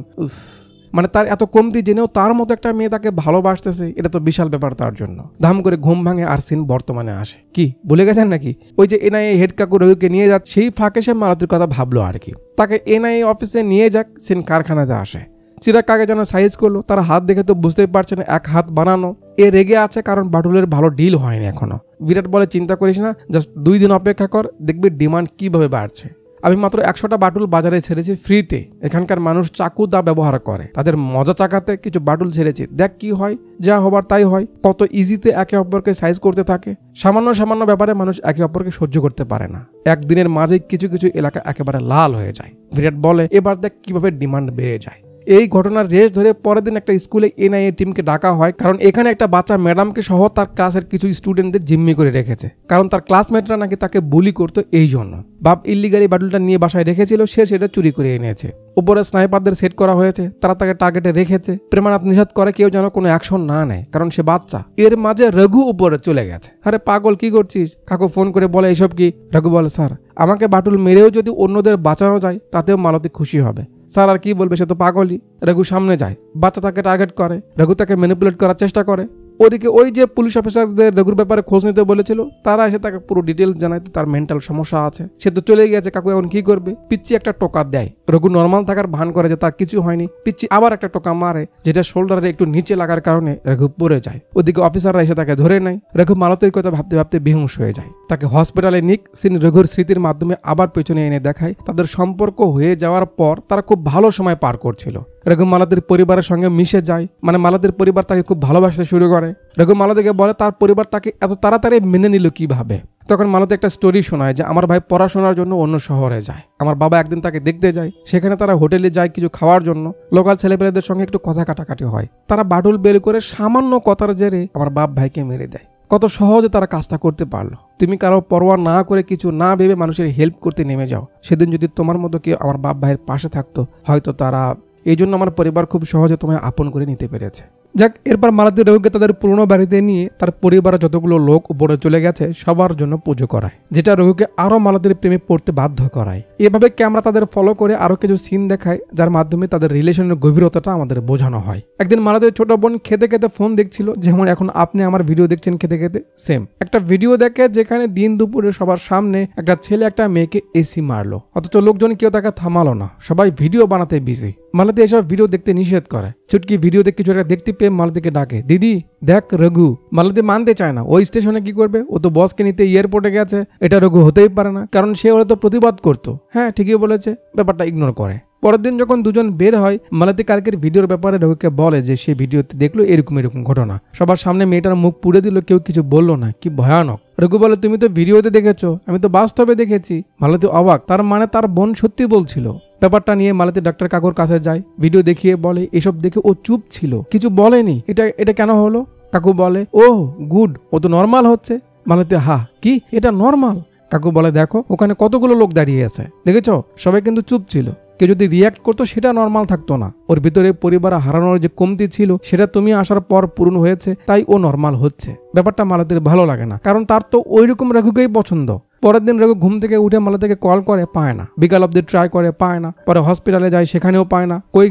মানে তার এত কমতি জেনেও তার মতো একটা মেয়ে তাকে ভালোবাসতেছে, এটা তো বিশাল ব্যাপার তার জন্য। ধাম করে ঘুম ভাঙে আর সিন বর্তমানে আসে। কি ভুলে গেছেন নাকি? ওই যে এনআইএ হেড কাকু রঘুকে নিয়ে যাক, সেই ফাঁকে সে মালতীর কথা ভাবলো আর কি। তাকে এনআইএ অফিসে নিয়ে যাক, সিন কারখানাতে আসে। চিরাগ কাকে যেন সাইজ করলো, তার হাত দেখে তো বুঝতেই পারছে না এক হাত বানানো। এ রেগে আছে কারণ বাটুলের ভালো ডিল হয়নি এখনো। বিরাট বলে, চিন্তা করিস না, জাস্ট 2 দিন অপেক্ষা কর, দেখবি ডিমান্ড কিভাবে বাড়ছে। আমি মাত্র 100টা বাটুল বাজারে ছেড়েছি ফ্রিতে। এখানকার মানুষ চাকু দা ব্যবহার করে, তাদের মজা চাকাতে কিছু বাটুল ছেড়েছি, দেখ কি হয়। যা হবার তাই হয়। কত ইজিতে একে অপরকে সাইজ করতে থাকে। সামান্য সামান্য ব্যাপারে মানুষ একে অপরকে সহ্য করতে পারে না। একদিনের মাঝে কিছু কিছু এলাকা একেবারে লাল হয়ে যায়। বিরাট বলে, এবার দেখ কিভাবে ডিমান্ড বেড়ে যায়। এই ঘটনার রেশ ধরে পরের দিন একটা স্কুলে এনআইএ টিমকে ডাকা হয়, কারণ এখানে একটা বাচ্চা ম্যাডামকে সহ তার ক্লাসের কিছু স্টুডেন্টদের জিম্মি করে রেখেছে, কারণ তার ক্লাসমেটরা নাকি তাকে বুলি করতো। এই জন্য বাপ ইল্লিগালি বাটুলটা নিয়ে বাসায় রেখেছিল, সে সেটা চুরি করে এনেছে। উপরে স্নাইপারদের সেট করা হয়েছে, তারা তাকে টার্গেটে রেখেছে। প্রেমানাথ নিষেধ করে কেউ যেন কোনো অ্যাকশন না নেয়, কারণ সে বাচ্চা। এর মাঝে রঘু উপরে চলে গেছে। আরে পাগল, কি করছিস? কাকু ফোন করে বলে এইসব কি? রঘু বলে, স্যার আমাকে বাটুল মেরেও যদি অন্যদের বাঁচানো যায় তাতেও মালতী খুশি হবে। স্যার আর কি বলবে, সে তো পাগলই। রঘু সামনে যায়, বাচ্চা তাকে টার্গেট করে, রঘু তাকে ম্যানিপুলেট করার চেষ্টা করে। ওদিকে ওই যে পুলিশ অফিসারদের রঘুর ব্যাপারে খোঁজ নিতে বলেছিল, তারা এসে তাকে পুরো ডিটেলস জানায় তার মেন্টাল সমস্যা আছে, সে তো চলে গেছে। কাকু এখন কি করবে? পিচ্চি একটা টোকা দেয়। রঘু নর্মাল থাকার ভান করে যে তার কিছু হয়নি। পিচ্চি আবার একটা টোকা মারে, যেটা শোল্ডারে একটু নিচে লাগার কারণে রঘু পড়ে যায়। ওদিকে অফিসাররা এসে তাকে ধরে নেয়। রঘু মালতীর কথা ভাবতে ভাবতে বেহুঁশ হয়ে যায়। তাকে হসপিটালে নিক সিন রঘুর স্মৃতির মাধ্যমে আবার পেছনে এনে দেখায় তাদের সম্পর্ক হয়ে যাওয়ার পর তারা খুব ভালো সময় পার করছিল। রঘু মালতীর পরিবারের সঙ্গে মিশে যায়, মানে মালতীর পরিবার তাকে খুব ভালোবাসতে শুরু করে। রঘু মালতীকে বলে তার পরিবার তাকে এত তাড়াতাড়ি মেনে নিল কিভাবে। তখন মালতী একটা স্টোরি শোনায় যে আমার ভাই পড়াশোনার জন্য অন্য শহরে যায়, আমার বাবা একদিন তাকে দেখতে যায়, সেখানে তারা হোটেলে যায় কিছু খাওয়ার জন্য। লোকাল ছেলেপেলেদের সঙ্গে একটু কথা কাটাকাটি হয়। তারা বাটুল বের করে সামান্য কথার জেরে আমার বাপ ভাইকে মেরে দেয়। কত সহজে তারা কাজটা করতে পারলো। তুমি কারো পরোয়া না করে, কিছু না ভেবে মানুষের হেল্প করতে নেমে যাও। সেদিন যদি তোমার মতো কেউ আমার বাপ ভাইয়ের পাশে থাকতো, হয়তো তারা, এই জন্য আমার পরিবার খুব সহজে তোমায় আপন করে নিতে পেরেছে। যাক, এরপর মালতী রঘুকে তাদের পুরনো বাড়িতে নিয়ে তার পরিবারের যতগুলো লোক উপরে চলে গেছে সবার জন্য পুজো করায়, যেটা রঘুকে আরো মালতীর প্রেমে পড়তে বাধ্য করায়। এভাবে ক্যামেরা তাদের ফলো করে আরো কিছু সিন দেখায়, যার মাধ্যমে তাদের রিলেশনের গভীরতাটা আমাদের বোঝানো হয়। একদিন মালতীর ছোট বোন খেতে খেতে ফোন দেখছিল, যেমন এখন আপনি আমার ভিডিও দেখছেন খেতে খেতে, সেম একটা ভিডিও দেখে যেখানে দিন দুপুরে সবার সামনে একটা ছেলে একটা মেয়েকে এসি মারলো, অথচ লোকজন কেউ তাকে থামালো না, সবাই ভিডিও বানাতে বিজি। মালতী এসব ভিডিও দেখতে নিষেধ করে। ছুটকি ভিডিওতে কিছু একটা দেখতে পেয়ে মালতীকে ডাকে, দিদি দেখ রঘু। মালতী মানতে চায় না, ওই স্টেশনে কি করবে, ও তো বসকে নিতে এয়ারপোর্টে গেছে, এটা রঘু হতেই পারে না, কারণ সে হলে তো প্রতিবাদ করতো। হ্যাঁ ঠিকই বলেছে, ব্যাপারটা ইগনোর করে। পরের দিন যখন দুজন বের হয়, মালতী কালকের ভিডিওর ব্যাপারে রঘুকে বলে যে সে ভিডিওতে দেখলো এরকম ঘটনা, সবার সামনে মেয়েটার মুখ পুড়ে দিল, কেউ কিছু বললো না, কি ভয়ানক। রঘু বলে, তুমি তো ভিডিওতে দেখেছো, আমি তো বাস্তবে দেখেছি। মালতী অবাক, তার মানে তার বোন সত্যি বলছিল। ব্যাপারটা নিয়ে মালতী ডাক্তার কাকুর কাছে যায়, ভিডিও দেখিয়ে বলে এসব দেখে ও চুপ ছিল, কিছু বলেনি। এটা কেন হলো? কাকু বলে, ও গুড, ও তো নর্মাল হচ্ছে। মালতী, হা কি এটা নর্মাল? কাকু বলে, দেখো ওখানে কতগুলো লোক দাঁড়িয়ে আছে, দেখেছো, সবাই কিন্তু চুপ ছিল, কেউ যদি রিয়াক্ট করতো সেটা নর্মাল থাকতো না। ওর ভিতরে পরিবার হারানোর যে কমতি ছিল সেটা তুমি আসার পর পূরণ হয়েছে, তাই ও নর্মাল হচ্ছে। ব্যাপারটা মালতীর ভালো লাগে না, কারণ তার তো ওইরকম রঘুকেই পছন্দ। পরের দিন রঘু ঘুম থেকে উঠে মালতীকে কল করে, পায় না। বিকাল অব্দি ট্রাই করে, পায় না। পরে হসপিটালে যায়, সেখানেও পায় না। কই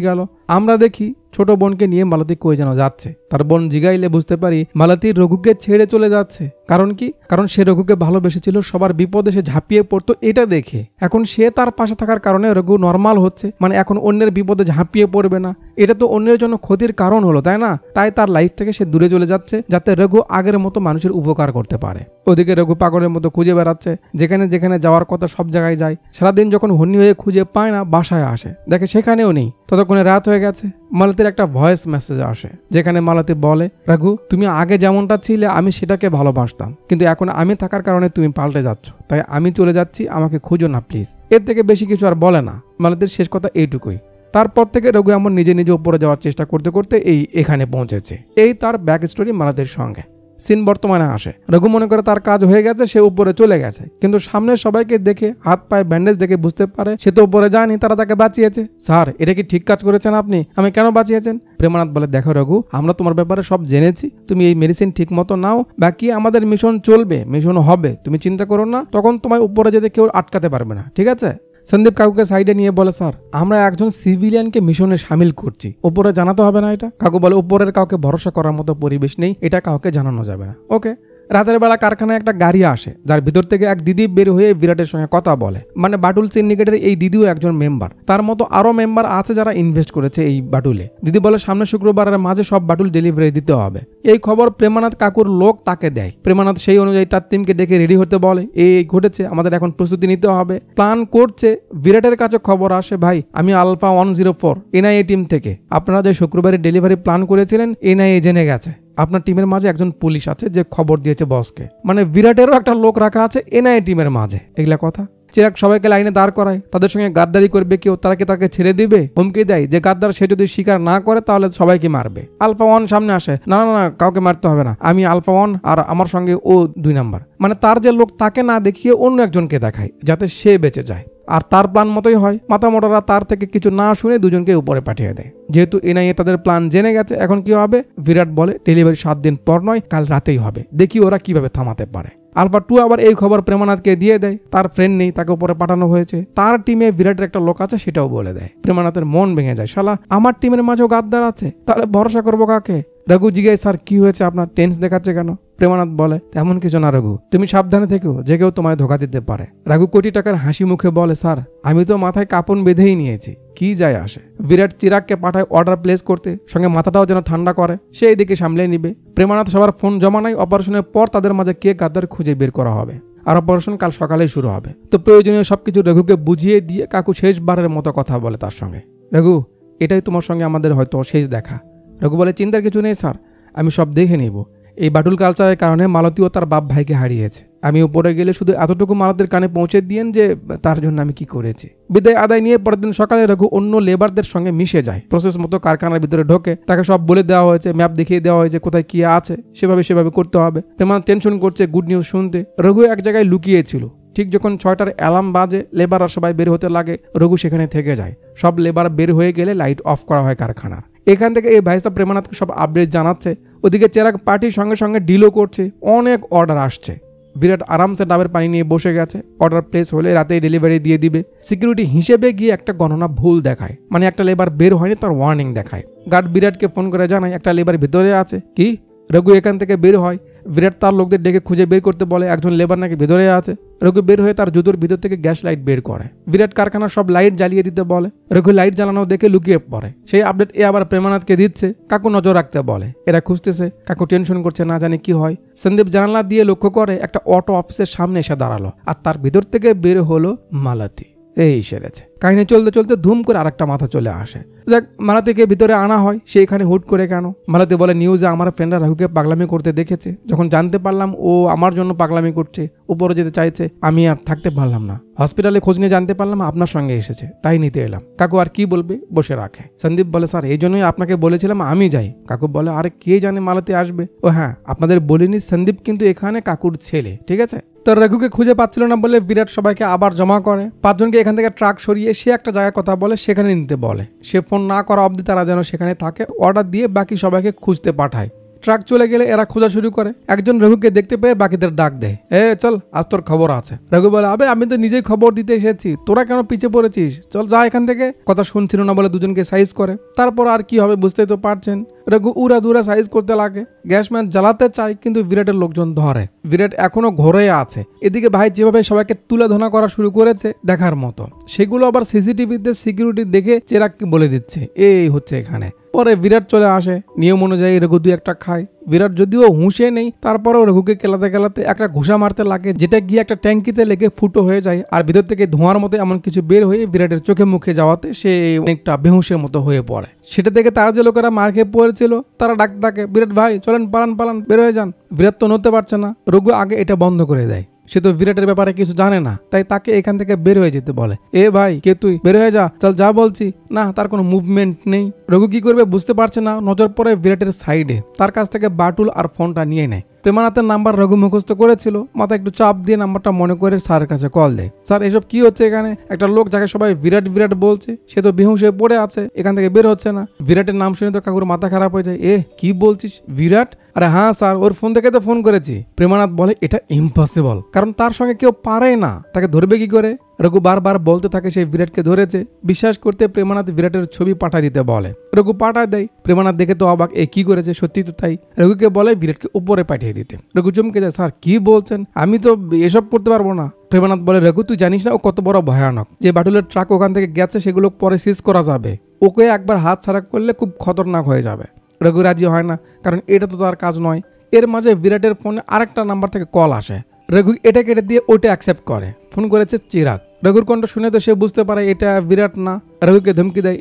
গেল। আমরা দেখি ছোট বোনকে নিয়ে মালতী কই যেন যাচ্ছে। তার বোন জিগাইলে বুঝতে পারি মালতী রঘুকে ছেড়ে চলে যাচ্ছে। কারণ কি? কারণ সে রঘুকে ভালোবেসেছিল, সবার বিপদে সে ঝাঁপিয়ে পড়তো এটা দেখে। এখন সে তার পাশে থাকার কারণে রঘু নর্মাল হচ্ছে, মানে এখন অন্যের বিপদে ঝাঁপিয়ে পড়বে না। এটা তো অন্যের জন্য ক্ষতির কারণ হলো, তাই না? তাই তার লাইফ থেকে সে দূরে চলে যাচ্ছে, যাতে রঘু আগের মতো মানুষের উপকার করতে পারে। ওদিকে রঘু পাগলের মতো খুঁজে বেড়াচ্ছে, যেখানে যেখানে যাওয়ার কথা সব জায়গায় যায়। সারাদিন যখন হন্যি হয়ে খুঁজে পায় না, বাসায় আসে, দেখে সেখানেও নেই। ততক্ষণে রাত হয়ে গেছে। মালতীর একটা ভয়েস মেসেজ আসে, যেখানে মালতী বলে, রঘু তুমি আগে যেমনটা ছিলে আমি সেটাকে ভালোবাসতাম, কিন্তু এখন আমি থাকার কারণে তুমি পাল্টে যাচ্ছ, তাই আমি চলে যাচ্ছি, আমাকে খুঁজো না প্লিজ। এর থেকে বেশি কিছু আর বলে না। মালতীর শেষ কথা এইটুকুই। তারপর থেকে রঘু এমন নিজে উপরে যাওয়ার চেষ্টা করতে করতে এখানে পৌঁছেছে। এই তার ব্যাক স্টোরি মালতীর সঙ্গে। সিন বর্তমানে আসে। রঘু মনে করে তার কাজ হয়ে গেছে, সে উপরে চলে গেছে, কিন্তু সামনে সবাইকে দেখে হাত পায়ে ব্যান্ডেজ দেখে বুঝতে পারে সে তো উপরে যায়নি, তারা তাকে বাঁচিয়েছে। স্যার এটা কি ঠিক কাজ করেছেন আপনি? আমি কেন বাঁচিয়েছেন? প্রেমানাথ বলে, দেখো রঘু, আমরা তোমার ব্যাপারে সব জেনেছি, তুমি এই মেডিসিন ঠিক মতো নাও, বাকি আমাদের মিশন চলবে, মিশন হবে, তুমি চিন্তা করো না, তখন তোমায় উপরে যেতে কেউ আটকাতে পারবে না, ঠিক আছে? সন্দীপ কাকুকে সাইডে নিয়ে বলে, স্যার আমরা একজন সিভিলিয়ানকে মিশনে সামিল করছি, উপরে জানাতে হবে না এটা? কাকু বলে, উপরের কাউকে ভরসা করার মতো পরিবেশ নেই, এটা কাউকে জানানো যাবে না। ওকে। রাতের বেলা কারখানায় একটা গাড়ি আসে, যার ভিতর থেকে এক দিদি বের হয়ে বিরাটের সঙ্গে কথা বলে। মানে বাটুল সিন্ডিকেটের এই দিদিও একজন মেম্বার, তার মতো আরো মেম্বার আছে যারা ইনভেস্ট করেছে এই বাটুলে। দিদি বলে সামনে শুক্রবারের মাঝে সব বাটুল ডেলিভারি দিতে হবে। এই খবর প্রেমানাথ কাকুর লোক তাকে দেয়। প্রেমানাথ সেই অনুযায়ী তার টিমকে ডেকে রেডি হতে বলে, এই ঘটেছে, আমাদের এখন প্রস্তুতি নিতে হবে, প্ল্যান করছে। বিরাটের কাছে খবর আসে, ভাই আমি আলফা 104 এনআইএ টিম থেকে, আপনারা যে শুক্রবারে ডেলিভারি প্ল্যান করেছিলেন এনআইএ জেনে গেছে, আপনার টিমের মাঝে একজন পুলিশ আছে যে খবর দিয়েছে বসকে। মানে বিরাটেরও একটা লোক রাখা আছে এনআইএ টিমের মাঝে। এগুলা কথা চিরাগ সবাইকে লাইনে দাঁড় করায়, তাদের সঙ্গে গাদ্দারি করবে কেউ, তারা কি তাকে ছেড়ে দিবে? হুমকি দেয় যে গাদ্দার সে যদি স্বীকার না করে তাহলে সবাইকে মারবে। আলফা ওয়ান সামনে আসে, না না না কাউকে মারতে হবে না, আমি আলফা ওয়ান আর আমার সঙ্গে ও 2 নাম্বার। মানে তার যে লোক তাকে না দেখিয়ে অন্য একজনকে দেখায় যাতে সে বেঁচে যায়। আর তার প্ল্যান মতোই হয়, মাথা মোটারা তার থেকে কিছু না শুনে দুজনকে উপরে পাঠিয়ে দেয়। যেহেতু এনআইএ তাদের প্ল্যান জেনে গেছে, এখন কি হবে? বিরাট বলে ডেলিভারি 7 দিন পর নয়, কাল রাতেই হবে, দেখি ওরা কিভাবে থামাতে পারে। আলফা 2 আবার এই খবর প্রেমানাথকে দিয়ে দেয়, তার ফ্রেন্ড নেই, তাকে উপরে পাঠানো হয়েছে, তার টিমে বিরাটের একটা লোক আছে সেটাও বলে দেয়। প্রেমানাথের মন ভেঙে যায়, শালা আমার টিমের মাঝেও গাদ্দার আছে, তাহলে ভরসা করবো কাকে? রঘু জিজ্ঞাসা, স্যার কি হয়েছে, আপনার টেন্স দেখাচ্ছে কেন? প্রেমানাথ বলে, তেমন কিছু না রঘু, তুমি সাবধানে থেকো, যে কেউ তোমায় ধোকা দিতে পারে। রঘু কোটি টাকার হাসি মুখে বলে, স্যার আমি তো মাথায় কাপড় বেঁধেই নিয়েছি, কি যায় আসে। বিরাট চিরাগকে পাঠায় অর্ডার প্লেস করতে, সঙ্গে মাথাটাও যেন ঠান্ডা করে, সে এইদিকে সামলে নিবে। প্রেমানাথ সবার ফোন জমা নেয়, অপারেশনের পর তাদের মাঝে কে গাদ্দার খুঁজে বের করা হবে, আর অপারেশন কাল সকালেই শুরু হবে। তো প্রয়োজনীয় সবকিছু রঘুকে বুঝিয়ে দিয়ে কাকু শেষবারের মতো কথা বলে তার সঙ্গে, রঘু এটাই তোমার সঙ্গে আমাদের হয়তো শেষ দেখা। রঘু বলে, চিন্তার কিছু নেই স্যার, আমি সব দেখে নিব। এই বাটুল কালচারের কারণে মালতীও তার বাপ ভাইকে হারিয়েছে, আমি উপরে গেলে শুধু এতটুকু মালতীর কানে পৌঁছে দিয়েন যে তার জন্য আমি কি করেছি। বিদায় আদায় নিয়ে পরের দিন সকালে রঘু অন্য লেবারদের সঙ্গে মিশে যায়, প্রসেস মতো কারখানার ভিতরে ঢোকে, তাকে সব বলে দেওয়া হয়েছে, ম্যাপ দেখিয়ে দেওয়া হয়েছে কোথায় কি আছে, সেভাবে করতে হবে। প্রেমান টেনশন করছে গুড নিউজ শুনতে। রঘু এক জায়গায় লুকিয়েছিল, ঠিক যখন 6টার অ্যালার্ম বাজে, লেবার আর সবাই বের হতে লাগে, রঘু সেখানে থেকে যায়। সব লেবার বের হয়ে গেলে লাইট অফ করা হয় কারখানার। এখান থেকে এই ভাইসা প্রেমানাথকে সব আপডেট জানাচ্ছে, ওদিকে চেরাগ পার্টির সঙ্গে সঙ্গে ডিলও করছে, অনেক অর্ডার আসছে। বিরাট আরামসে ডাবের পানি নিয়ে বসে গেছে, অর্ডার প্লেস হলে রাতেই ডেলিভারি দিয়ে দিবে। সিকিউরিটি হিসেবে গিয়ে একটা গণনা ভুল দেখায়, মানে একটা লেবার বের হয়নি তার ওয়ার্নিং দেখায়। গার্ড বিরাটকে ফোন করে জানায় একটা লেবার ভিতরে আছে। কি? রঘু এখান থেকে বের হয়, বিরাট তার লোকদের ডেকে খুঁজে বের করতে বলে একজন লেবার নাকি ভেতরে আছে। রঘু বের হয়ে তার জুতোর ভিতর থেকে গ্যাস লাইট বের করে, বিরাট কারখানার সব লাইট জ্বালিয়ে দিতে বলে। রঘু লাইট জ্বালানো দেখে লুকিয়ে পড়ে, সেই আপডেট এ আবার প্রেমানাথকে দিচ্ছে, কাকু নজর রাখতে বলে। এরা খুঁজতেছে, কাকু টেনশন করছে, না জানি কি হয়। সন্দীপ জানালা দিয়ে লক্ষ্য করে একটা অটো অফিসের সামনে এসে দাঁড়ালো, আর তার ভিতর থেকে বের হলো মালতী। এই সেরেছে। কাহিনী চলতে চলতে ধুম করে আরেকটা মাথা চলে আসে। দেখ, মালতীকে ভিতরে আনা হয়, সে এখানে হুট করে কেন? মালতী বলে, নিউজে আমার ফ্রেন্ডরা রাহুকে পাগলামি করতে দেখেছে, যখন জানতে পারলাম ও আমার জন্য পাগলামি করছে, উপরে যেতে চাইছে, আমি আর থাকতে পারলাম না। হসপিটালে খোঁজ নিয়ে জানতে পারলাম আপনার সঙ্গে এসেছে, তাই নিতে এলাম। কাকু আর কি বলবে, বসে রাখে। সন্দীপ বলে, স্যার এই জন্যই আপনাকে বলেছিলাম আমি যাই। কাকু বলে, আরে কে জানে মালতী আসবে। ও হ্যাঁ, আপনাদের বলিনি, সন্দীপ কিন্তু এখানে কাকুর ছেলে, ঠিক আছে? তো রঘুকে খুঁজে পাচ্ছিল না বলে বিরাট সবাইকে আবার জমা করে, 5 জনকে এখান থেকে ট্রাক সরিয়ে সে একটা জায়গায় কথা বলে, সেখানে নিতে বলে। সে ফোন না করা অবধি তারা যেন সেখানে থাকে, অর্ডার দিয়ে বাকি সবাইকে খুঁজতে পাঠায়। ট্রাক চলে গেলে এরা খোঁজা শুরু করে। একজন রঘুকে দেখতে পেয়ে বাকিদের ডাক দেয়, চল আজ তোর খবর আছে। রঘু বলে, আবে আমি তো নিজেই খবর দিতে এসেছি, তোরা কেন পিছিয়ে পড়েছিস, চল যা এখান থেকে। কথা শুনছিল না বলে দুজনকে সাইজ করে। তারপর আর কি হবে বুঝতেই তো পারছেন, রঘু উড়া দুরা সাইজ করতে লাগে। গ্যাস ম্যান জ্বালাতে চায়, কিন্তু বিরাটের লোকজন ধরে। বিরাট এখনো ঘরে আছে। এদিকে ভাই যেভাবে সবাইকে তুলে ধনা করা শুরু করেছে দেখার মতো, সেগুলো আবার সিসিটিভিতে সিকিউরিটি দেখে চেরাগকে বলে দিচ্ছে এই হচ্ছে এখানে। পরে বিরাট চলে আসে, নিয়ম অনুযায়ী রঘু 2-1টা খায়। বিরাট যদিও হুঁশে নেই, তারপরেও রঘুকে কেলাতে কেলাতে একটা ঘুষা মারতে লাগে, যেটা গিয়ে একটা ট্যাঙ্কিতে লেগে ফুটো হয়ে যায়, আর ভিতর থেকে ধোঁয়ার মতো এমন কিছু বের হয়ে বিরাটের চোখে মুখে যাওয়াতে সে অনেকটা বেহুশের মতো হয়ে পড়ে। সেটা দেখে তার যে লোকেরা মার খেয়ে পড়েছিল তারা ডাকতে থাকে, বিরাট ভাই চলেন, পালান বের হয়ে যান। বিরাট তো নড়তে পারছে না, রঘু আগে এটা বন্ধ করে দেয়। সে তো বিরাটের ব্যাপারে কিছু জানে না, তাই তাকে এখান থেকে বের হয়ে যেতে বলে। ভাই কে তুই, বের হয়ে যা, চল যা বলছি। না, তার কোনো মুভমেন্ট নেই। রঘু কি করবে বুঝতে পারছে না, নজর পড়ে বিরাটের সাইডে, তার কাছ থেকে বাটুল আর ফোনটা নিয়ে নেয়। প্রেমানাথের নাম্বার রঘু মুখস্থ করেছিল, মাথা একটু চাপ দিয়ে নাম্বারটা মনে করে স্যারের কাছে কল দেয়। স্যার এসব কি হচ্ছে এখানে? একটা লোক যাকে সবাই বিরাট বলছে, সে তো বেহুশ হয়ে পড়ে আছে, এখান থেকে বের হচ্ছে না। বিরাটের নাম শুনে তো কাকুর মাথা খারাপ হয়ে যায়। কি বলছিস বিরাট? আরে হ্যাঁ স্যার, ওর ফোন থেকে তো ফোন করেছি। প্রেমানাথ বলে, এটা ইম্পসিবল, কারণ তার সঙ্গে কেউ পারে না, তাকে ধরবে কি করে? রঘু বারবার বলতে থাকে সেই বিরাটকে ধরেছে। বিশ্বাস করতে প্রেমানাথ বিরাটের ছবি পাঠা দিতে বলে। রঘু পাঠায় দেয়। প্রেমানাথ দেখে তো অবাক, কি করেছে, সত্যি তো তাই। রঘুকে বলে বিরাটকে উপরে পাঠিয়ে দিতে। রঘু চমকে যায়, স্যার কি বলছেন, আমি তো এসব করতে পারবো না। প্রেমানাথ বলে, রঘু তুই জানিস না ও কত বড় ভয়ানক, যে বাটুলের ট্রাক ওখান থেকে গেছে সেগুলো পরে সিজ করা যাবে, ওকে একবার হাত ছাড়া করলে খুব খতরনাক হয়ে যাবে। রঘু রাজি হয় না, কারণ এটা তো তার কাজ নয়। এর মাঝে বিরাটের ফোনে আরেকটা নাম্বার থেকে কল আসে। রঘু এটা কেটে দিয়ে ওটা অ্যাকসেপ্ট করে। ফোন করেছে চিরাগ। রঘুর কণ্ঠ শুনে তো সে বুঝতে পারে এটা বিরাট না। রঘুকে ধমকি দেয়,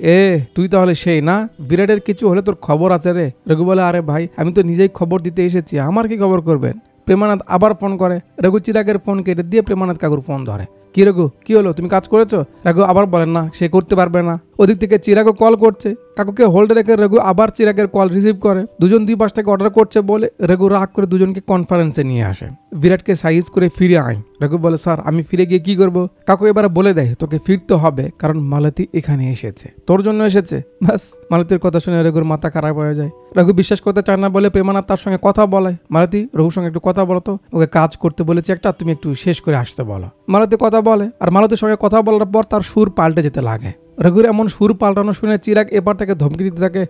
তুই তাহলে সেই না, বিরাটের কিছু হলে তোর খবর আছে রে। রঘু বলে, আরে ভাই আমি তো নিজেই খবর দিতে এসেছি, আমার কি খবর করবেন? প্রেমানাথ আবার ফোন করে। রঘু চিরাগের ফোন কেটে দিয়ে প্রেমানাথ কাকুর ফোন ধরে। কি রঘু, কি হলো, তুমি কাজ করেছো? রঘু আবার বলেন না, সে করতে পারবে না। ওদিক থেকে চিরাগও কল করছে, কাকুকে হোল্ডে রেখে রঘু আবার চিরাগের কল রিসিভ করে। দুজন দুই পাশ থেকে অর্ডার করছে বলে রঘু রাগ করে দুজনকে কনফারেন্সে নিয়ে আসে। বিরাটকে সাইজ করে ফিরে আয়। রঘু বলে, স্যার আমি ফিরে গিয়ে কি করব? কাকু এবারে বলে দেয়, তোকে ফিরতে হবে, কারণ মালতী এখানে এসেছে, তোর জন্য এসেছে। ব্যাস, মালতীর কথা শুনে রঘুর মাথা খারাপ হয়ে যায়। রঘু বিশ্বাস করতে চায় না বলে প্রেমানাথ তার সঙ্গে কথা বলায়। মালতী, রঘুর সঙ্গে একটু কথা বলো তো, ওকে কাজ করতে বলেছে একটা, তুমি একটু শেষ করে আসতে বলো। মালতী কথা বলে, আর মালতীর সঙ্গে কথা বলার পর তার সুর পাল্টে যেতে লাগে। রঘুর এমন সুর পাল্টানো শুনে চিরাগ এবার তাকে ধমকি দিতে থাকে,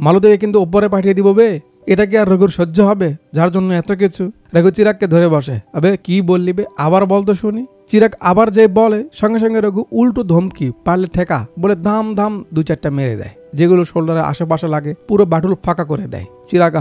মালতীকে কিন্তু ওপরে পাঠিয়ে দিব বে। এটা কি আর রঘুর সহ্য হবে, যার জন্য এত কিছু? রঘু চিরাগকে ধরে বসে, আবে কি বললি বে, আবার বলতো শুনি। চিরাগ আবার যে বলে, সঙ্গে সঙ্গে রঘু উল্টো ধমকি, পারলে ঠেকা বলে দাম দাম 2-4টা মেরে দেয়, যেগুলো শোল্ডারের আশেপাশে লাগে, পুরো বাটুল ফাঁকা করে দেয়। চিরাগ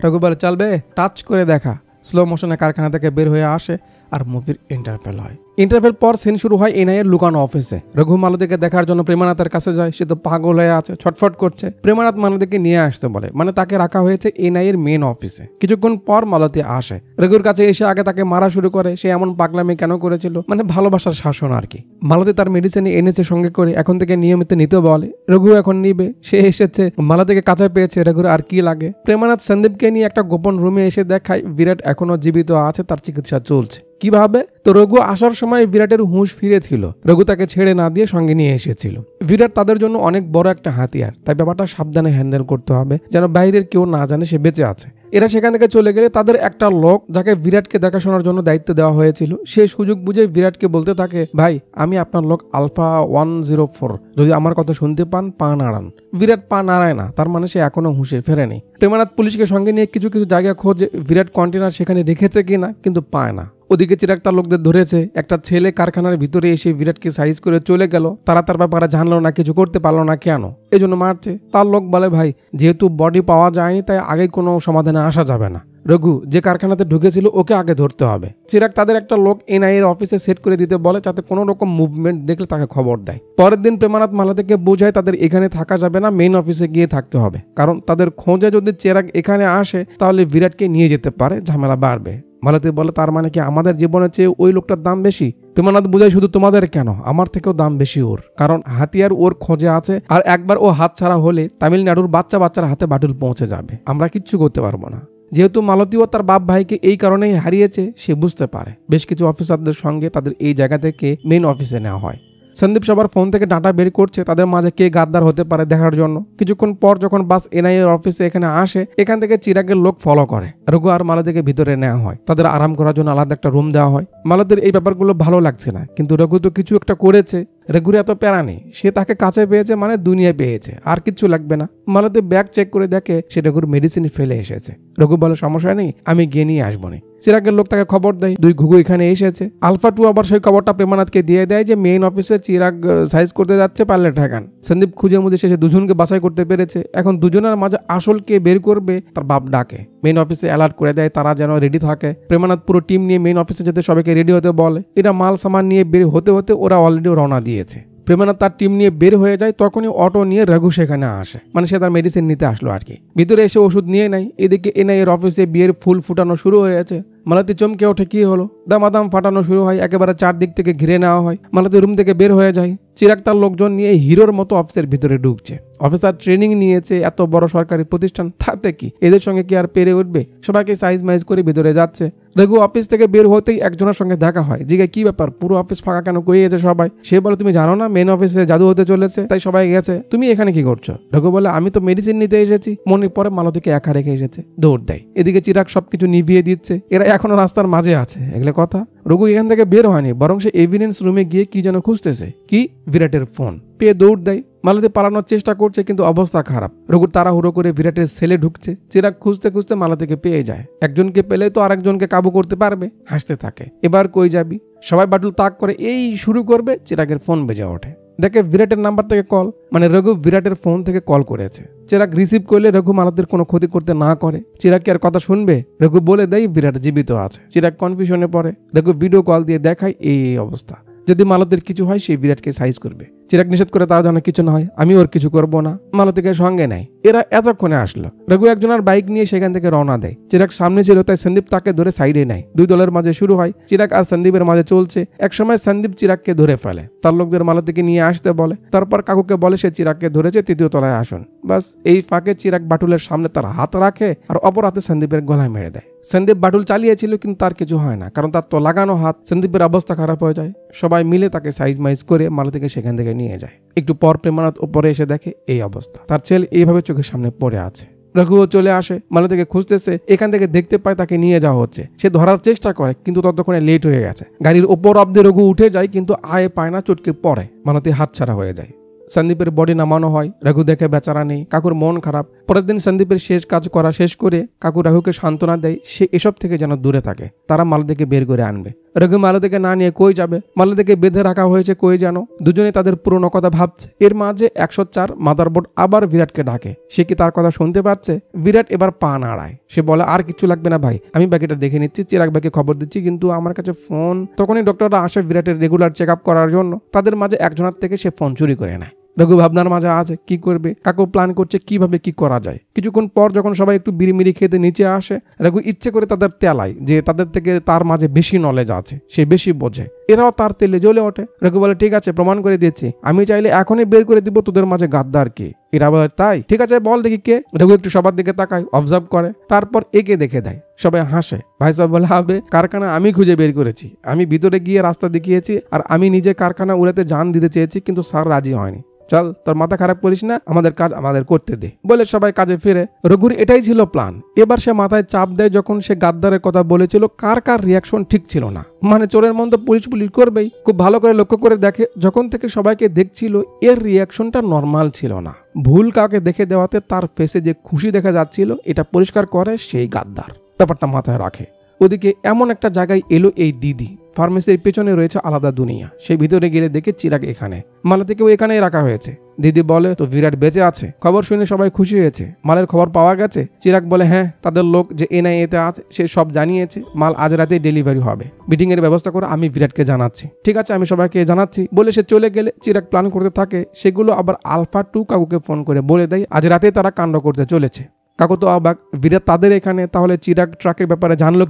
রঘু বলে, চলবে টাচ করে দেখা। স্লো মোশনে কারখানা থেকে বের হয়ে আসে আর মুভির ইন্টারভেল হয়। ইন্টারভেল পর সিন শুরু হয় এনআইএর লুকানো অফিসে। রঘু মালতীকে দেখার জন্য প্রেমানাথের কাছে যায়, সে তো পাগল হয়ে আছে, ছটফট করছে। প্রেমানাথ মালতীকে নিয়ে আসতে বলে, মানে তাকে রাখা হয়েছে এনআইএর মেন অফিসে। কিছুক্ষণ পর মালতী আসে, রঘুর কাছে এসে আগে তাকে মারা শুরু করে। সে এমন পাগলামি কেন করেছিল, মানে ভালোবাসার শাসন আর কি। মালতী তার মেডিসিন এনেছে সঙ্গে করে, এখন থেকে নিয়মিত নিতে বলে। রঘু এখন নিবে, সে এসেছে, মালতীকে কাছে পেয়েছে, রঘুর আর কি লাগে। প্রেমানাথ সন্দীপকে নিয়ে একটা গোপন রুমে এসে দেখায় বিরাট এখনো জীবিত আছে, তার চিকিৎসা চলছে। কিভাবে? তো রঘু আসার সময় বিরাটের হুঁশ ফিরেছিল, রঘু তাকে ছেড়ে না দিয়ে সঙ্গে নিয়ে এসেছিল। বিরাট তাদের জন্য অনেক বড় একটা হাতিয়ার, তাই ব্যাপারটা সাবধানে হ্যান্ডেল করতে হবে, যেন বাইরের কেউ না জানে সে বেঁচে আছে। এরা সেখান থেকে চলে গেলে তাদের একটা লোক, যাকে বিরাটকে দেখাশোনার জন্য দায়িত্ব দেওয়া হয়েছিল, সে সুযোগ বুঝে বিরাটকে বলতে থাকে, ভাই আমি আপনার লোক আলফা 104, যদি আমার কথা শুনতে পান পা নাড়ান। বিরাট পা নাড়ায় না, তার মানে সে এখনো হুঁশে ফেরেনি। প্রেমানাথ পুলিশকে সঙ্গে নিয়ে কিছু কিছু জায়গা খোঁজে, বিরাট কন্টেনার সেখানে রেখেছে কিনা, কিন্তু পায় না। ওদিকে চিরাগ তার লোকদের ধরেছে। একটা ছেলে কারখানার ভিতরে এসে বিরাটকে সাইজ করে চলে গেল, তারা তার ব্যাপারে জানলো না, কিছু করতে পারলো না, কেন এজন্য মারছে। তার লোক বলে, ভাই যেহেতু বডি পাওয়া যায়নি, তাই আগে কোনো সমাধানে আসা যাবে না। রঘু যে কারখানাতে ঢুকেছিল ওকে আগে ধরতে হবে। চিরাগ তাদের একটা লোক এনআইএর অফিসে সেট করে দিতে বলে, যাতে কোনো রকম মুভমেন্ট দেখলে তাকে খবর দেয়। পরের দিন প্রেমানাথ মালতীকে বোঝায় তাদের এখানে থাকা যাবে না, মেইন অফিসে গিয়ে থাকতে হবে, কারণ তাদের খোঁজে যদি চিরাগ এখানে আসে তাহলে বিরাটকে নিয়ে যেতে পারে, ঝামেলা বাড়বে। মালতী বলে, তার মানে কি আমাদের জীবনের চেয়ে ওই লোকটার দাম বেশি? প্রেমানাথ বোঝায়, শুধু তোমাদের কেন, আমার থেকেও দাম বেশি ওর, কারণ হাতিয়ার ওর খোঁজে আছে, আর একবার ও হাত ছাড়া হলে তামিলনাড়ুর বাচ্চার হাতে বাটুল পৌঁছে যাবে, আমরা কিচ্ছু করতে পারবো না। যেহেতু মালতীও তার বাপ ভাইকে এই কারণেই হারিয়েছে, সে বুঝতে পারে। বেশ কিছু অফিসারদের সঙ্গে তাদের এই জায়গা থেকে মেইন অফিসে নেওয়া হয়। সন্দীপ সবার ফোন থেকে ডাটা বের করছে, তাদের মাঝে কে গাদ্দার হতে পারে দেখার জন্য। কিছুক্ষণ পর যখন বাস এনআইএর অফিসে এখানে আসে, এখান থেকে চিরাগের লোক ফলো করে। রঘু আর মালতীকে ভিতরে নেওয়া হয়, তাদের আরাম করার জন্য আলাদা একটা রুম দেওয়া হয়। মালতীর এই ব্যাপারগুলো ভালো লাগছে না, কিন্তু রঘু তো কিছু একটা করেছে, রঘুর এত প্যারা নেই, সে তাকে কাছে পেয়েছে মানে দুনিয়া পেয়েছে, আর কিচ্ছু লাগবে না। মালতী ব্যাগ চেক করে দেখে সে রঘুর মেডিসিন ফেলে এসেছে। রঘু বলে, সমস্যা নেই, আমি গিয়ে নিয়ে আসবো না। চিরাগের লোক তাকে খবর দেয়, 2 ঘুঘু এখানে এসেছে। আলফা 2 আবার সেই খবরটা প্রেমানাথকে দিয়ে দেয় যে মেইন অফিসে চিরাগ সাইজ করতে যাচ্ছে, পারলে ঠেকান। সন্দীপ খুঁজে মুজে শেষে দুজনকে বাছাই করতে পেরেছে। এখন দুজনের মাঝে আসল কে বের করবে তার বাপ ডাকে। মেইন অফিসে অ্যালার্ট করে দেয় তারা যেন রেডি থাকে। প্রেমানাথ পুরো টিম নিয়ে মেইন অফিসে যেতে সবাইকে রেডি হতে বলে। এরা মাল সামান নিয়ে বের হতে হতে ওরা অলরেডি রওনা দিয়েছে। প্রেমানাথ তার টিম নিয়ে বের হয়ে যায়, তখনই অটো নিয়ে রঘু সেখানে আসে, মানে সে তার মেডিসিন নিতে আসলো আর কি। ভিতরে এসে ওষুধ নিয়ে নেয়। এদিকে এনআইএর অফিসে বিয়ের ফুল ফুটানো শুরু হয়েছে। মালতী চমকে ওঠে, কি হলো? দামাদাম ফাটানো শুরু হয়, একেবারে চারদিক থেকে ঘিরে নেওয়া হয়। মালতী রুম থেকে বের হয়ে যায়। চিরাগ তার লোকজন নিয়ে হিরোর মতো অফিসের ভিতরে ঢুকছে। অফিসার ট্রেনিং নিয়েছে, এত বড় সরকারি প্রতিষ্ঠান, তাতে কি এদের সঙ্গে কি আর পেরে উঠবে? সবাইকে সাইজ মাইজ করে ভিতরে যাচ্ছে। রঘু অফিস থেকে বের হতেই একজনের সঙ্গে দেখা হয়। জিজ্ঞাসা, কি ব্যাপার, পুরো অফিস ফাঁকা কেন, কই গেছে সবাই? সে বলে, তুমি জানো না মেন অফিসে জাদু হতে চলেছে, তাই সবাই গেছে, তুমি এখানে কি করছো? রঘু বলে, আমি তো মেডিসিন নিতে এসেছি। মনে পরে মালতীকে একা রেখে এসেছে, দৌড় দেয়। এদিকে চিরাগ সবকিছু নিভিয়ে দিচ্ছে, এরা এখনো রাস্তার মাঝে আছে। এগুলো কথা। রঘু এখান থেকে বের হয়নি, বরং সে এভিডেন্স রুমে গিয়ে কি যেন খুঁজতেছে। কি? বিরাটের ফোন পেয়ে দৌড় দেয়। মালতী পালানোর চেষ্টা করছে, কিন্তু অবস্থা খারাপ। রঘু তাড়াহুড়ো করে বিরাটের সেলে ঢুকছে। চিরাগ খুঁজতে খুঁজতে মালতীকে পেয়ে যায়। একজনকে পেলে তো আরেকজনকে কাবু করতে পারবে। হাসতে থাকে, এবার কই যাবি? সবাই বাটুল তাক করে এই শুরু করবে। চিরাগের ফোন বেজে ওঠে, দেখে বিরাটের নাম্বার থেকে কল, মানে রঘু বিরাটের ফোন থেকে কল করেছে। চিরাগ রিসিভ করলে রঘু মালতীর কোনো ক্ষতি করতে না করে। চিরাগ কি আর কথা শুনবে? রঘু বলে দেয় বিরাট জীবিত আছে। চিরাগ কনফিউশনে পড়ে। রঘু ভিডিও কল দিয়ে দেখায় এই অবস্থা, যদি মালতীর কিছু হয় সেই বিরাটকে সাইজ করবে। চিরাগ নিষেধ করে তার যেন কিছু না হয়, আমি ওর কিছু করবো না। মালতীকে সঙ্গে নেয়। এরা এতক্ষণে আসলো। রঘু একজনের বাইক নিয়ে সেখান থেকে রওনা দেয়। চিরাগ সামনে ছিল, তাই সন্দীপ তাকে ধরে সাইডে নেয়। দুই দলের মাঝে শুরু হয়। চিরাগ আর সন্দীপের মাঝে চলছে। একসময় সন্দীপ চিরাগকে ধরে ফেলে, তার লোকদের মালতীকে নিয়ে আসতে বলে। তারপর কাকুকে বলে সে চিরাগকে ধরেছে, তৃতীয় তলায় আসুন। বাস এই ফাঁকে চিরাগ বাটুলের সামনে তার হাত রাখে আর অপর হাতে সন্দীপের গলায় মেরে দেয়। সন্দীপ বাটুল চালিয়েছিল, কিন্তু তার কিছু হয় না, কারণ তার তো লাগানো হাত। সন্দীপের অবস্থা খারাপ হয়ে যায়। সবাই মিলে তাকে সাইজ মাইজ করে মালতীকে সেখান থেকে নিয়ে যায়। একটু পর প্রেমানাথ উপরে এসে দেখে এই অবস্থা, তার ছেলে এইভাবে চোখের সামনে পড়ে আছে। রঘুও চলে আসে, মালতীকে খুঁজতেছে। এখান থেকে দেখতে পায় তাকে নিয়ে যাওয়া হচ্ছে। সে ধরার চেষ্টা করে, কিন্তু ততক্ষণে লেট হয়ে গেছে। গাড়ির ওপর অব্দে রঘু উঠে যায়, কিন্তু আয় পায় না, চটকে পড়ে। মালতী হাতছাড়া হয়ে যায়। সন্দীপের বডি নামানো হয়। রঘু দেখে বেচারা নেই, কাকুর মন খারাপ। পরের দিন সন্দীপের শেষ কাজ করা শেষ করে কাকু রঘুকে সান্ত্বনা দেয় সে এসব থেকে যেন দূরে থাকে। তারা মালতীকে বের করে আনবে। রঘু মালতীকে না নিয়ে কই যাবে? মালতীকে বেঁধে রাখা হয়েছে কই যেন। দুজনে তাদের পুরনো কথা ভাবছে। এর মাঝে 104 মাদারবোর্ড আবার বিরাটকে ডাকে। সে কি তার কথা শুনতে পাচ্ছে? বিরাট এবার পা নাড়ায়। সে বলে, আর কিছু লাগবে না ভাই, আমি বাকিটা দেখে নিচ্ছি, চিরাগ ভাইকে খবর দিচ্ছি, কিন্তু আমার কাছে ফোন। তখনই ডক্টররা আসে বিরাটের রেগুলার চেক আপ করার জন্য। তাদের মাঝে একজনের থেকে সে ফোন চুরি করে নেয়। রঘু ভাবনার মাঝে আছে কি করবে। কাকু প্ল্যান করছে কিভাবে কি করা যায়। কিছুক্ষণ পর যখন সবাই একটু বিড়িমিড়ি খেতে নিচে আসে, রঘু ইচ্ছে করে তাদের তেলায় যে তাদের থেকে তার মাঝে বেশি নলেজ আছে, সে বেশি বোঝে। এরাও তার তেলে জ্বলে ওঠে। রঘু বলে, ঠিক আছে, প্রমাণ করে দিচ্ছি, আমি চাইলে এখনই বের করে দিব তোদের মাঝে গাদ্দার কে। এরা বলে, তাই? ঠিক আছে, বল দেখি কে। রঘু একটু সবার দিকে তাকায়, অবজার্ভ করে, তারপর একে দেখে দেয়। সবাই হাসে। ভাই সাহেব বলে, হবে কারখানা আমি খুঁজে বের করেছি, আমি ভিতরে গিয়ে রাস্তা দেখিয়েছি, আর আমি নিজে কারখানা উড়াতে জান দিতে চেয়েছি, কিন্তু স্যার রাজি হয়নি। চল, তোর মাথা খারাপ করিস না, আমাদের কাজ আমাদের করতে দে বলে সবাই কাজে ফিরে। রঘুর এটাই ছিল প্ল্যান। এবার সে মাথায় চাপ দেয় যখন সে গাদ্দারের কথা বলেছিল, কার কার রিয়াকশন ঠিক ছিল না। মানে চোরের মন তো পুলিশ করবেই। খুব ভালো করে লক্ষ্য করে দেখে, যখন থেকে সবাইকে দেখছিল এর রিয়াকশনটা নর্মাল ছিল না। ভুল কাউকে দেখে দেওয়াতে তার ফেসে যে খুশি দেখা যাচ্ছিল, এটা পরিষ্কার করে সেই গাদ্দার। ব্যাপারটা মাথায় রাখে। ওদিকে এমন একটা জায়গায় এলো এই দিদি। ফার্মেসির পেছনে রয়েছে আলাদা দুনিয়া। সেই ভিতরে গেলে দেখে চিরাগ এখানে। মালতীকেও এখানেই রাখা হয়েছে। দিদি বলে, তো বিরাট বেঁচে আছে? খবর শুনে সবাই খুশি হয়েছে। মালের খবর পাওয়া গেছে? চিরাগ বলে, হ্যাঁ, তাদের লোক যে NIA-তে আছে সে সব জানিয়েছে। মাল আজ রাতেই ডেলিভারি হবে। মিটিং এর ব্যবস্থা করে আমি বিরাটকে জানাচ্ছি। ঠিক আছে, আমি সবাইকে জানাচ্ছি বলে সে চলে গেলে চিরাগ প্ল্যান করতে থাকে। সেগুলো আবার আলফা 2 কাকুকে ফোন করে বলে দেয় আজ রাতে তারা কাণ্ড করতে চলেছে। কাকু তো অবাক, বিরাট তাদের এখানে, তাহলে চিরাগ ট্রাকের ব্যাপারে জানলো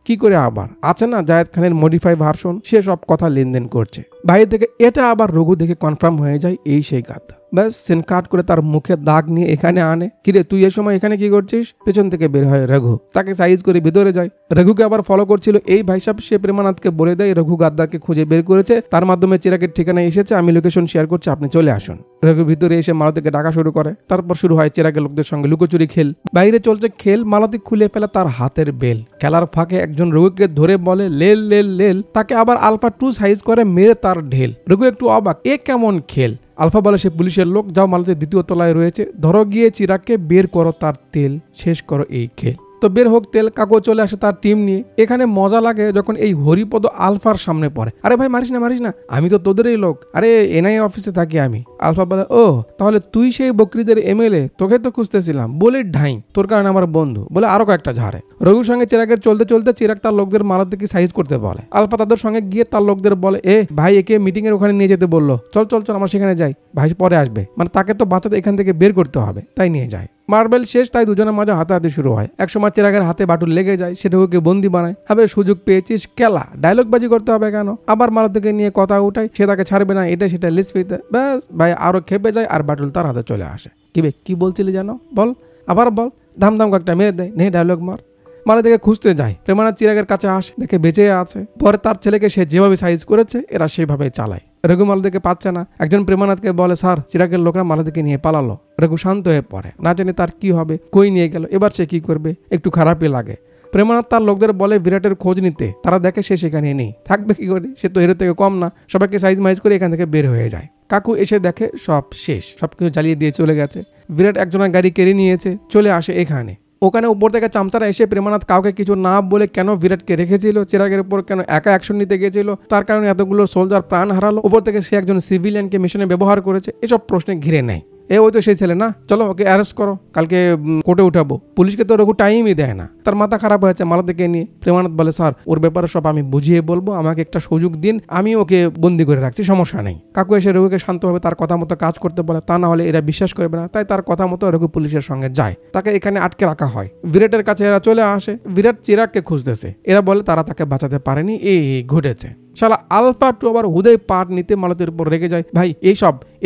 কি করে আবার আছে না জায়েদ খানের মডিফাই ভার্সন, সে সব কথা লেনদেন করছে। বাইরে থেকে এটা আবার রঘু দেখে কনফার্ম হয়ে যায় এই সেই গাদ্দার। ব্যাস সিন কাট করে তার মুখে দাগ নিয়ে এখানে আনে। কিরে তুই এই সময় এখানে কি করছিস? পেছন থেকে বের হয় রঘু, তাকে সাইজ করে ভিতরে যায়। রঘুকে আবার ফলো করছিল এই ভাই সাহেব। সে প্রেমানাথকে বলে দেয় রঘু গাদ্দারকে খুঁজে বের করেছে, তার মাধ্যমে চিরাগের ঠিকানা এসেছে, আমি লোকেশন শেয়ার করছি, আপনি চলে আসুন। রঘু ভিতরে এসে মালতীকে ডাকা শুরু করে। তারপর শুরু হয় চিরাগের লোকদের সঙ্গে লুকোচুরি খেল। বাইরে চলছে খেল। মালতী খুলে ফেলে তার হাতের বেল। খেলার ফাঁকে একজন রঘুকে ধরে বলে লেল লেল লেল, তাকে আবার আলফা 2 সাইজ করে মেরে তার ঢেল। রঘু একটু অবাক, এ কেমন খেল? আলফা বলে সে পুলিশের লোক, যাও মালতীর দ্বিতীয় তলায় রয়েছে, ধরো গিয়ে চিরাগকে বের করো তার তেল, শেষ করো এই খেল। তো বের হোক তেল। কাকু চলে আসে তার টিম নিয়ে। এখানে মজা লাগে যখন এই হরিপদ আলফার সামনে পড়ে। আরে ভাই মারিস না, আমি তো তোদেরই লোক, আরে NIA অফিসে থাকি আমি। আলফা বলে, ও তাহলে তুই সেই বকরিদের MLA, তোকে তো খুঁজতেছিলাম বলে ঢাই, তোর কারণে আমার বন্ধু বলে আরো কয়েকটা ঝাড়ে। রঘুর সঙ্গে চিরাগের চলতে চলতে চিরাগ তার লোকদের মালতীকে সাইজ করতে বলে। আলফা তাদের সঙ্গে গিয়ে তার লোকদের বলে, এ ভাই একে মিটিং এর ওখানে নিয়ে যেতে বললো, চল আমরা সেখানে যাই, ভাই পরে আসবে, মানে তাকে তো বাঁচাতে এখান থেকে বের করতে হবে, তাই নিয়ে যায়। মার্বেল শেষ, তাই দুজনের মাঝে হাতাহাতি শুরু হয়। একসময় চিরাগের হাতে বাটুল লেগে যায়, সেটা ওকে বন্দি বানায়। হবে সুযোগ পেয়েছিস কেলা, ডায়লগ বাজি করতে হবে কেন? আবার মালতীকে নিয়ে কথা উঠায়, সে তাকে ছাড়বে না, এটা সেটা লিস্ট পেতে। ব্যাস ভাই আরো খেপে যায় আর বাটুল তার হাতে চলে আসে। কি বলছিলি জানো? বল, আবার বল। ধাম একটা মেরে দেয়, নে ডায়লগ মার। মালতীকে খুঁজতে যায়। প্রেমানাথ চিরাগের কাছে আসে, দেখে বেঁচে আছে। পরে তার ছেলেকে সে যেভাবে সাইজ করেছে এরা সেভাবে চালায়। রঘু মালতীকে পাচ্ছে না। একজন প্রেমানাথকে বলে, স্যার চিরাগের লোকরা মালতীকে নিয়ে পালালো। রঘু শান্ত হয়ে পড়ে, না জানি তার কি হবে, কই নিয়ে গেল, এবার সে কি করবে, একটু খারাপই লাগে। প্রেমানাথ তার লোকদের বলে বিরাটের খোঁজ নিতে। তারা দেখে সে সেখানে নেই, থাকবে কি করে, সে তো এর থেকে কম না। সবাইকে সাইজ মাইজ করে এখান থেকে বের হয়ে যায়। কাকু এসে দেখে সব শেষ, সবকিছু জ্বালিয়ে দিয়ে চলে গেছে। বিরাট একজনের গাড়ি কেড়ে নিয়েছে, চলে আসে এখানে। ওখানে উপর থেকে চামচারা এসে প্রেমানাথ কাউকে কিছু না বলে কেন বিরাটকে রেখেছিল, চিরাগের উপর কেন একা অ্যাকশন নিতে গেছিল, তার কারণে এতগুলো সোলজার প্রাণ হারালো, উপর থেকে সে একজন সিভিলিয়ানকে মিশনে ব্যবহার করেছে, এসব প্রশ্নে ঘিরে নেয়। ওই তো সেই ছেলে না, চলো ওকে অ্যারেস্ট করো, কালকে কোর্টে উঠাবো। পুলিশকে তো রঘু টাইমই দেয় না, তার মাথা খারাপ হয়েছে মালতীকে নিয়ে। প্রেমানন্দ বলে স্যার ওর ব্যাপারে সব আমি বুঝিয়ে বলবো, আমাকে একটা সুযোগ দিন, আমি ওকে বন্দি করে রাখছি, সমস্যা নেই। কাকু এসে রঘুকে শান্তভাবে তার কথা মতো কাজ করতে বলে, তা না হলে এরা বিশ্বাস করবে না। তাই তার কথা মতো রঘু পুলিশের সঙ্গে যায়, তাকে এখানে আটকে রাখা হয়। বিরাটের কাছে এরা চলে আসে, বিরাট চিরাগকে খুঁজতেছে। এরা বলে তারা তাকে বাঁচাতে পারেনি, এই ঘটেছে। শালা আলফা টু আবার হুদয় পাট নিতে মালতীর উপর রেগে যায়, ভাই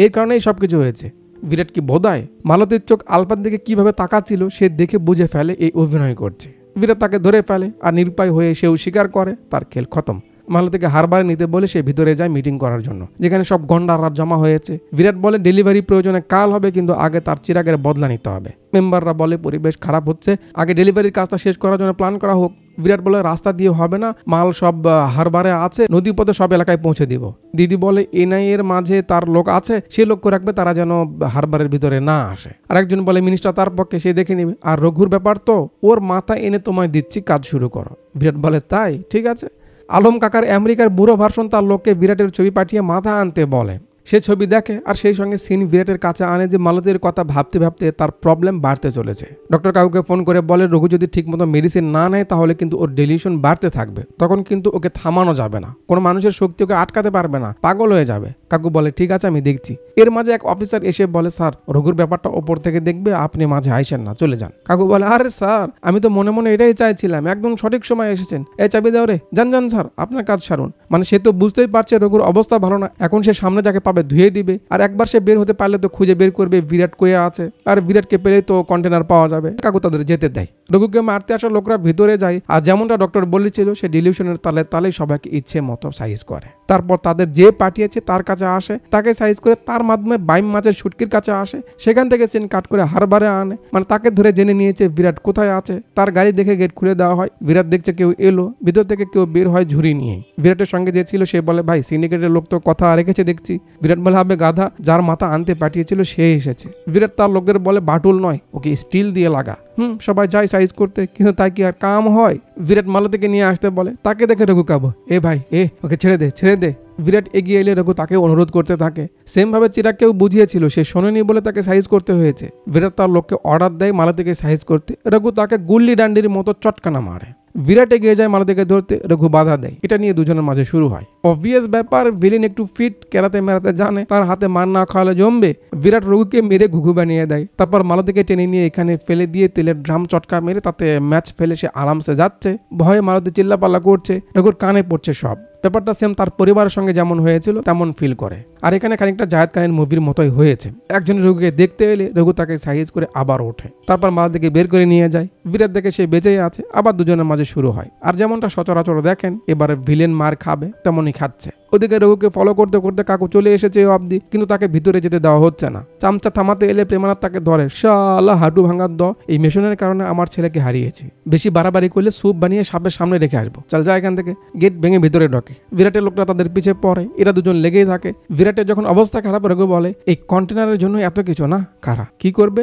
এই কারণেই সবকিছু হয়েছে। বিরাট কি বোধায় মালতীর চোখ আলফার দিকে কিভাবে তাকাচ্ছিল সে দেখে বুঝে ফেলে এই অভিনয় করছে। বিরাট তাকে ধরে ফেলে আর নিরুপায় হয়ে সেও স্বীকার করে, তার খেল খতম। মালতীকে হারবারে নিতে বলে সে ভিতরে যায় মিটিং করার জন্য, যেখানে সব গন্ডাররা জমা হয়েছে। বিরাট বলে ডেলিভারি প্রয়োজনে কাল হবে, কিন্তু আগে তার চিরাগের বদলা নিতে হবে। মেম্বাররা বলে পরিবেশ খারাপ হচ্ছে, আগে ডেলিভারির কাজটা শেষ করার জন্য প্ল্যান করা হোক। বিরাট বলে রাস্তা দিয়ে হবে না, মাল সব হারবারে আছে, নদীপথে সব এলাকায় পৌঁছে দিব। দিদি বলে এনআই এর মাঝে তার লোক আছে, সে লক্ষ্য রাখবে তারা যেন হারবারের ভিতরে না আসে। আর একজন বলে মিনিস্টার তার পক্ষে, সে দেখে নিবে। আর রঘুর ব্যাপার তো, ওর মাথা এনে তোমায় দিচ্ছি, কাজ শুরু করো। বিরাট বলে তাই ঠিক আছে। আলম কাকার আমেরিকার বুড়ো ভার্সন তার লোককে বিরাটের ছবি পাঠিয়ে মাথা আনতে বলে। সে ছবি দেখে আর সেই সঙ্গে সিন বিরাটের কাছে আনে যে মালতীর কথা ভাবতে ভাবতে তার প্রবলেম বাড়তে চলেছে। ডক্টর কাকুকে ফোন করে বলে রঘু যদি ঠিকমতো মেডিসিন না নেয় তাহলে কিন্তু ওর ডেলিউশন বাড়তে থাকবে, তখন কিন্তু ওকে থামানো যাবে না, কোনো মানুষের শক্তি ওকে আটকাতে পারবে না, পাগল হয়ে যাবে। কাকু বলে ঠিক আছে আমি দেখছি। এর মাঝে এক অফিসার এসে বলে স্যার রঘুর ব্যাপারটা ওপর থেকে দেখবে, আপনি মাঝে আইসেন না, চলে যান। কাকু বলে আরে স্যার আমি তো মনে মনে এটাই চাইছিলাম, একদম সঠিক সময় এসেছেন, এই চাবি দাও রে, যান স্যার আপনার কাজ সারুন। মানে সে তো বুঝতেই পারছে রঘুর অবস্থা ভালো না, এখন সে সামনে যাকে পাবে ধুয়ে দিবে, আর একবার সে বের হতে পারলে তো খুঁজে বের করবে বিরাট কয়ে আছে, আর বিরাটকে পেলেই তো কন্টেনার পাওয়া যাবে। কাকু তাদের যেতে দেয়। রঘুকে মারতে আসা লোকরা ভিতরে যায়, আর যেমনটা ডক্টর বলেছিল সে ডিলিউশনের তালে তালে সবাইকে ইচ্ছে মতো সাইজ করে। তারপর তাদের যে পাঠিয়েছে তার কাছে আসে, তাকে সাইজ করে তার মাধ্যমে বাইম মাছের শুটকির কাছে আসে, সেখান থেকে চেন কাট করে হারবারে আনে। মানে তাকে ধরে জেনে নিয়েছে বিরাট কোথায় আছে। তার গাড়ি দেখে গেট খুলে দেওয়া হয়। বিরাট দেখছে কেউ এলো, ভিতর থেকে কেউ বের হয় ঝুড়ি নিয়ে। বিরাটের সঙ্গে যে ছিল সে বলে ভাই সিন্ডিকেটের লোক তো কথা রেখেছে দেখছি। বিরাট বলে হবে গাধা, যার মাথা আনতে পাঠিয়েছিল সে এসেছে। বিরাট তার লোকদের বলে বাটুল নয়, ওকে স্টিল দিয়ে লাগা। সবাই যায় সাইজ করতে, কিন্তু তাই কি আর কাম হয়। বিরাট মালতীকে নিয়ে আসতে বলে, তাকে দেখে রঘু কাবো, ভাই ওকে ছেড়ে দে। বিরাট এগিয়ে এলে রঘু তাকে অনুরোধ করতে থাকে। সেম ভাবে চিরাগকেও বুঝিয়েছিল, সে শোনেনি বলে তাকে সাইজ করতে হয়েছে। বিরাট তার লোককে অর্ডার দেয় মালতীকে সাইজ করতে। রঘু তাকে গুল্লি ডান্ডির মতো চটকানা মারে। বিরাট এগিয়ে যায় মালতীকে ধরতে, রঘু বাধা দেয়। এটা নিয়ে দুজনের মাঝে শুরু হয়। অবভিয়াস ব্যাপার, ভিলেন একটু ফিট, কেরাতে মেরাতে জানে, তার হাতে মার না খাওয়ালে জমবে। বিরাট রঘুকে মেরে ঘুঘু বানিয়ে দেয়। তারপর মালতীকে টেনে নিয়ে এখানে ফেলে দিয়ে তেলের ড্রাম চটকা মেরে তাতে ম্যাচ ফেলে সে আরামসে যাচ্ছে। ভয়ে মালতী চিল্লাপাল্লা করছে, রঘুর কানে পড়ছে সব। ব্যাপারটা সেম তার পরিবারের সঙ্গে যেমন হয়েছিল তেমন ফিল করে। আর এখানে খানিকটা জায়েদ খানের মুভির মতোই হয়েছে। একজন রঘুকে দেখতে এলে রঘু তাকে সাইজ করে আবার ওঠে, তারপর মালতীকে বের করে নিয়ে যায়। বিরাট দেখে সে বেঁচেই আছে, আবার দুজনের মাঝে শুরু হয়। আর যেমনটা সচরাচর দেখেন এবারে ভিলেন মার খাবে তেমনই খাচ্ছে। ওদিকে রঘুকে ফলো করতে করতে কাকু চলে এসেছে অবধি, কিন্তু তাকে ভিতরে যেতে দেওয়া হচ্ছে না। চামচা থামাতে এলে প্রেমানাথ তাকে ধরে, শালা হাঁটু ভাঙার দ, এই মেশনের কারণে আমার ছেলেকে হারিয়েছি, বেশি বাড়াবাড়ি করলে স্যুপ বানিয়ে সাপের সামনে রেখে আসবো, চল যা এখান থেকে। গেট ভেঙে ভিতরে ঢোকে। বিরাটের লোকটা তাদের পিছে পড়ে, এরা দুজন লেগেই থাকে। বিরাটের যখন অবস্থা খারাপ, রঘু বলে এই কন্টেনারের জন্য এত কিছু না, কারা কি করবে?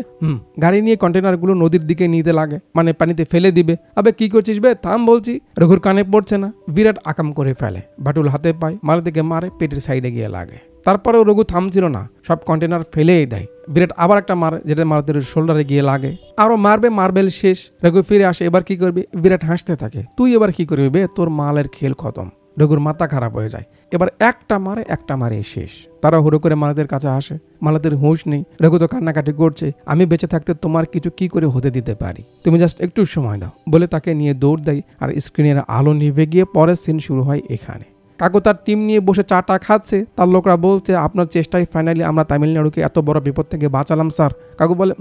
গাড়ি নিয়ে কন্টেনারগুলো নদীর দিকে নিতে লাগে, মানে পানিতে ফেলে দিবে। আবে কি করছিস বে, থাম বলছি। রঘুর কানে পড়ছে না। বিরাট আকাম করে ফেলে, বাটুল হাতে পায়, মালতীকে মারে, পেটের সাইডে গিয়ে লাগে। তারপরেও রঘু থামছিল না, সব কন্টেনার ফেলেই দেয়। বিরাট আবার একটা মারে, যেটা মালতীর শোল্ডারে গিয়ে লাগে। আরো মারবে, মার্বেল শেষ। রঘু ফিরে আসে, এবার কি করবি? বিরাট হাসতে থাকে, তুই এবার কি করবি বে, তোর মালের খেল খতম। রঘুর মাথা খারাপ হয়ে যায়, এবার একটা মারে শেষ। তারা হুড়ো করে মালতীর কাছে আসে। মালতীর হুঁশ নেই। রঘু তো কান্নাকাটি করছে, আমি বেঁচে থাকতে তোমার কিছু কি করে হতে দিতে পারি, তুমি জাস্ট একটু সময় দাও বলে তাকে নিয়ে দৌড় দেয়। আর স্ক্রিনের আলো নিভে গিয়ে পরের সিন শুরু হয় এখানে। কাকু তার টিম নিয়ে বসে চাটা খাচ্ছে। তার লোকরা বলছে আপনার চেষ্টায় ফাইনালি আমরা তামিলনাড়ুকে এত বড় বিপদ থেকে বাঁচালাম স্যার। কাকু বলে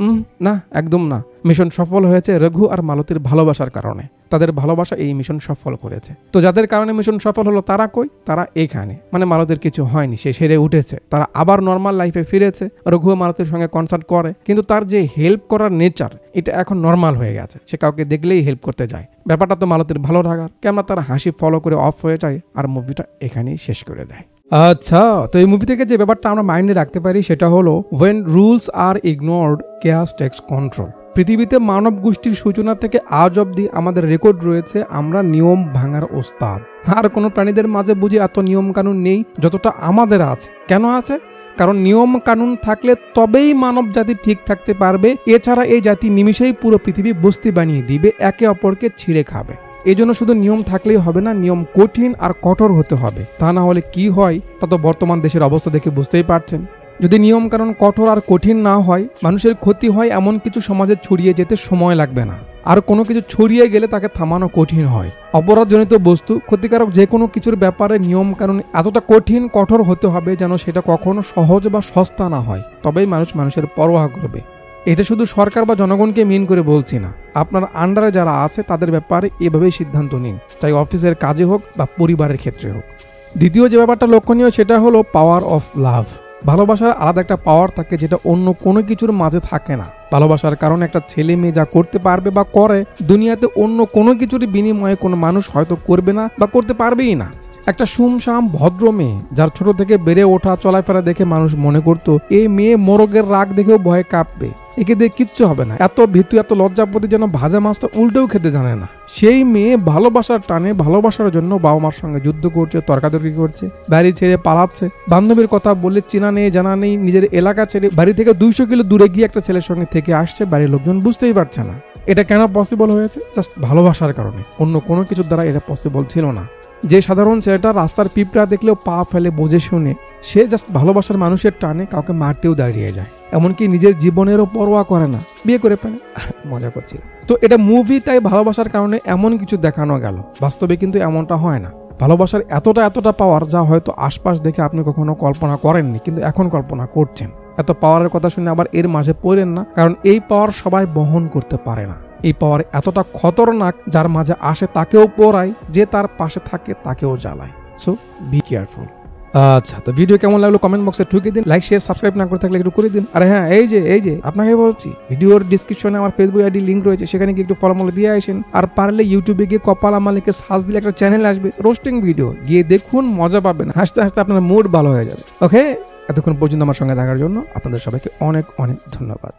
না, একদম না, মিশন সফল হয়েছে রঘু আর মালতীর ভালোবাসার কারণে। তাদের ভালোবাসা এই মিশন সফল করেছে। তো যাদের কারণে মিশন সফল হলো তারা কই? তারা এখানে। মানে মালতীর কিছু হয়নি, সে সেরে উঠেছে, তারা আবার নর্মাল লাইফে ফিরেছে। রঘু মালতীর সঙ্গে কনসাল্ট করে, কিন্তু তার যে হেল্প করার নেচার এটা এখন নর্মাল হয়ে গেছে। সে কাউকে দেখলেই হেল্প করতে যায়। ব্যাপারটা তো মালতীর ভালো লাগার, কেননা তার হাসি ফলো করে অফ হয়ে যায় আর মুভিটা এখানেই শেষ করে দেয়। আচ্ছা, তো এই মুভি থেকে যে ব্যাপারটা আমরা মাইন্ডে রাখতে পারি সেটা হলো when rules are ignored chaos takes control। পৃথিবীতে মানব গোষ্ঠীর সূচনা থেকে আজ অব্দি আমাদের রেকর্ড রয়েছে আমরা নিয়ম ভাঙার ওস্তাদ। আর কোনো প্রাণীদের মাঝে বুঝি এত নিয়ম কানুন নেই যতটা আমাদের আছে। কেন আছে? কারণ নিয়ম কানুন থাকলে তবেই মানব জাতি ঠিক থাকতে পারবে, এছাড়া এই জাতি নিমিষেই পুরো পৃথিবী বস্তি বানিয়ে দিবে, একে অপরকে ছিঁড়ে খাবে। এজন্য শুধু নিয়ম থাকলেই হবে না, নিয়ম কঠিন আর কঠোর হতে হবে, তা না হলে কি হয় তা তো বর্তমান দেশের অবস্থা দেখে বুঝতেই পারছেন। যদি নিয়ম কানুন কঠোর আর কঠিন না হয়, মানুষের ক্ষতি হয় এমন কিছু সমাজে ছড়িয়ে যেতে সময় লাগবে না, আর কোনো কিছু ছড়িয়ে গেলে তাকে থামানো কঠিন হয়। অপরাধজনিত বস্তু, ক্ষতিকারক যে কোনো কিছুর ব্যাপারে নিয়ম কানুন এতটা কঠিন কঠোর হতে হবে যেন সেটা কখনো সহজ বা সস্তা না হয়, তবেই মানুষ মানুষের পরোয়া করবে। এটা শুধু সরকার বা জনগণকে মিন করে বলছি না, আপনার আন্ডারে যারা আছে তাদের ব্যাপারে এভাবেই সিদ্ধান্ত নিন, চাই অফিসের কাজে হোক বা পরিবারের ক্ষেত্রে হোক। দ্বিতীয় যে ব্যাপারটা লক্ষণীয় সেটা হলো পাওয়ার অফ লাভ। ভালোবাসার আলাদা একটা পাওয়ার থাকে যেটা অন্য কোনো কিছুর মাঝে থাকে না। ভালোবাসার কারণে একটা ছেলে মেয়ে যা করতে পারবে বা করে, দুনিয়াতে অন্য কোনো কিছুর বিনিময়ে কোনো মানুষ হয়তো করবে না বা করতে পারবেই না। একটা সুমসাম ভদ্র মেয়ে যার ছোট থেকে বেড়ে ওঠা চলাফেরা দেখে মানুষ মনে করতো এই মেয়ে মোরগের রাগ দেখেও ভয়ে কাঁপবে, একে দিয়ে কিচ্ছু হবে না, এত ভীতু এত লজ্জাপতি যেন ভাজা মাছটা উল্টেও খেতে জানে না। সেই মেয়ে ভালোবাসার টানে, ভালোবাসার জন্য বাবা মার সঙ্গে যুদ্ধ করছে, তর্কাতর্কি করছে, বাড়ি ছেড়ে পালাচ্ছে, বান্ধবীর কথা বললে চেনা নেই জানা নেই, নিজের এলাকা ছেড়ে বাড়ি থেকে 200 কিলো দূরে গিয়ে একটা ছেলের সঙ্গে থেকে আসছে, বাড়ির লোকজন বুঝতেই পারছে না। এটা কেন পসিবল হয়েছে? জাস্ট ভালোবাসার কারণে, অন্য কোনো কিছুর দ্বারা এটা পসিবল ছিল না। যে সাধারণ ছেলেটা রাস্তার পিঁপড়া দেখলেও পা ফেলে বোঝে শুনে, সে জাস্ট ভালোবাসার মানুষের টানে কাউকে মারতেও দাঁড়িয়ে যায়, এমনকি নিজের জীবনেরও পরোয়া করে না, বিয়ে করে ফেলে। মজা করছি। তো এটা মুভি, তাই ভালোবাসার কারণে এমন কিছু দেখানো গেল, বাস্তবে কিন্তু এমনটা হয় না। ভালোবাসার এতটা পাওয়ার যা হয়তো আশপাশ দেখে আপনি কখনো কল্পনা করেননি, কিন্তু এখন কল্পনা করছেন। এত পাওয়ারের কথা শুনে আবার এর মাঝে পড়েন না, কারণ এই পাওয়ার সবাই বহন করতে পারে না। এই পাওয়ার এতটা খতরনাক, যার মাঝে আসে তাকেও পোড়ায়, যে তার পাশে থাকে তাকেও জ্বালায়। So be careful. আচ্ছা, তো ভিডিও কেমন লাগলো কমেন্ট বক্সে ঠুকে দিন, লাইক শেয়ার সাবস্ক্রাইব না করে থাকলে একটু করে দিন। আর হ্যাঁ, এই যে আপনাকে বলছি, ভিডিওর ডিসক্রিপশনে আমার ফেসবুক আইডি লিঙ্ক রয়েছে, সেখানে গিয়ে একটু ফলো দিয়ে আসেন। আর পারলে ইউটিউবে গিয়ে কপাল আমালিকে সার্চ দিলে একটা চ্যানেল আসবে রোস্টিং ভিডিও, গিয়ে দেখুন, মজা পাবেন, হাসতে হাসতে আপনার মুড ভালো হয়ে যাবে। ওকে, এতক্ষণ পর্যন্ত আমার সঙ্গে থাকার জন্য আপনাদের সবাইকে অনেক অনেক ধন্যবাদ।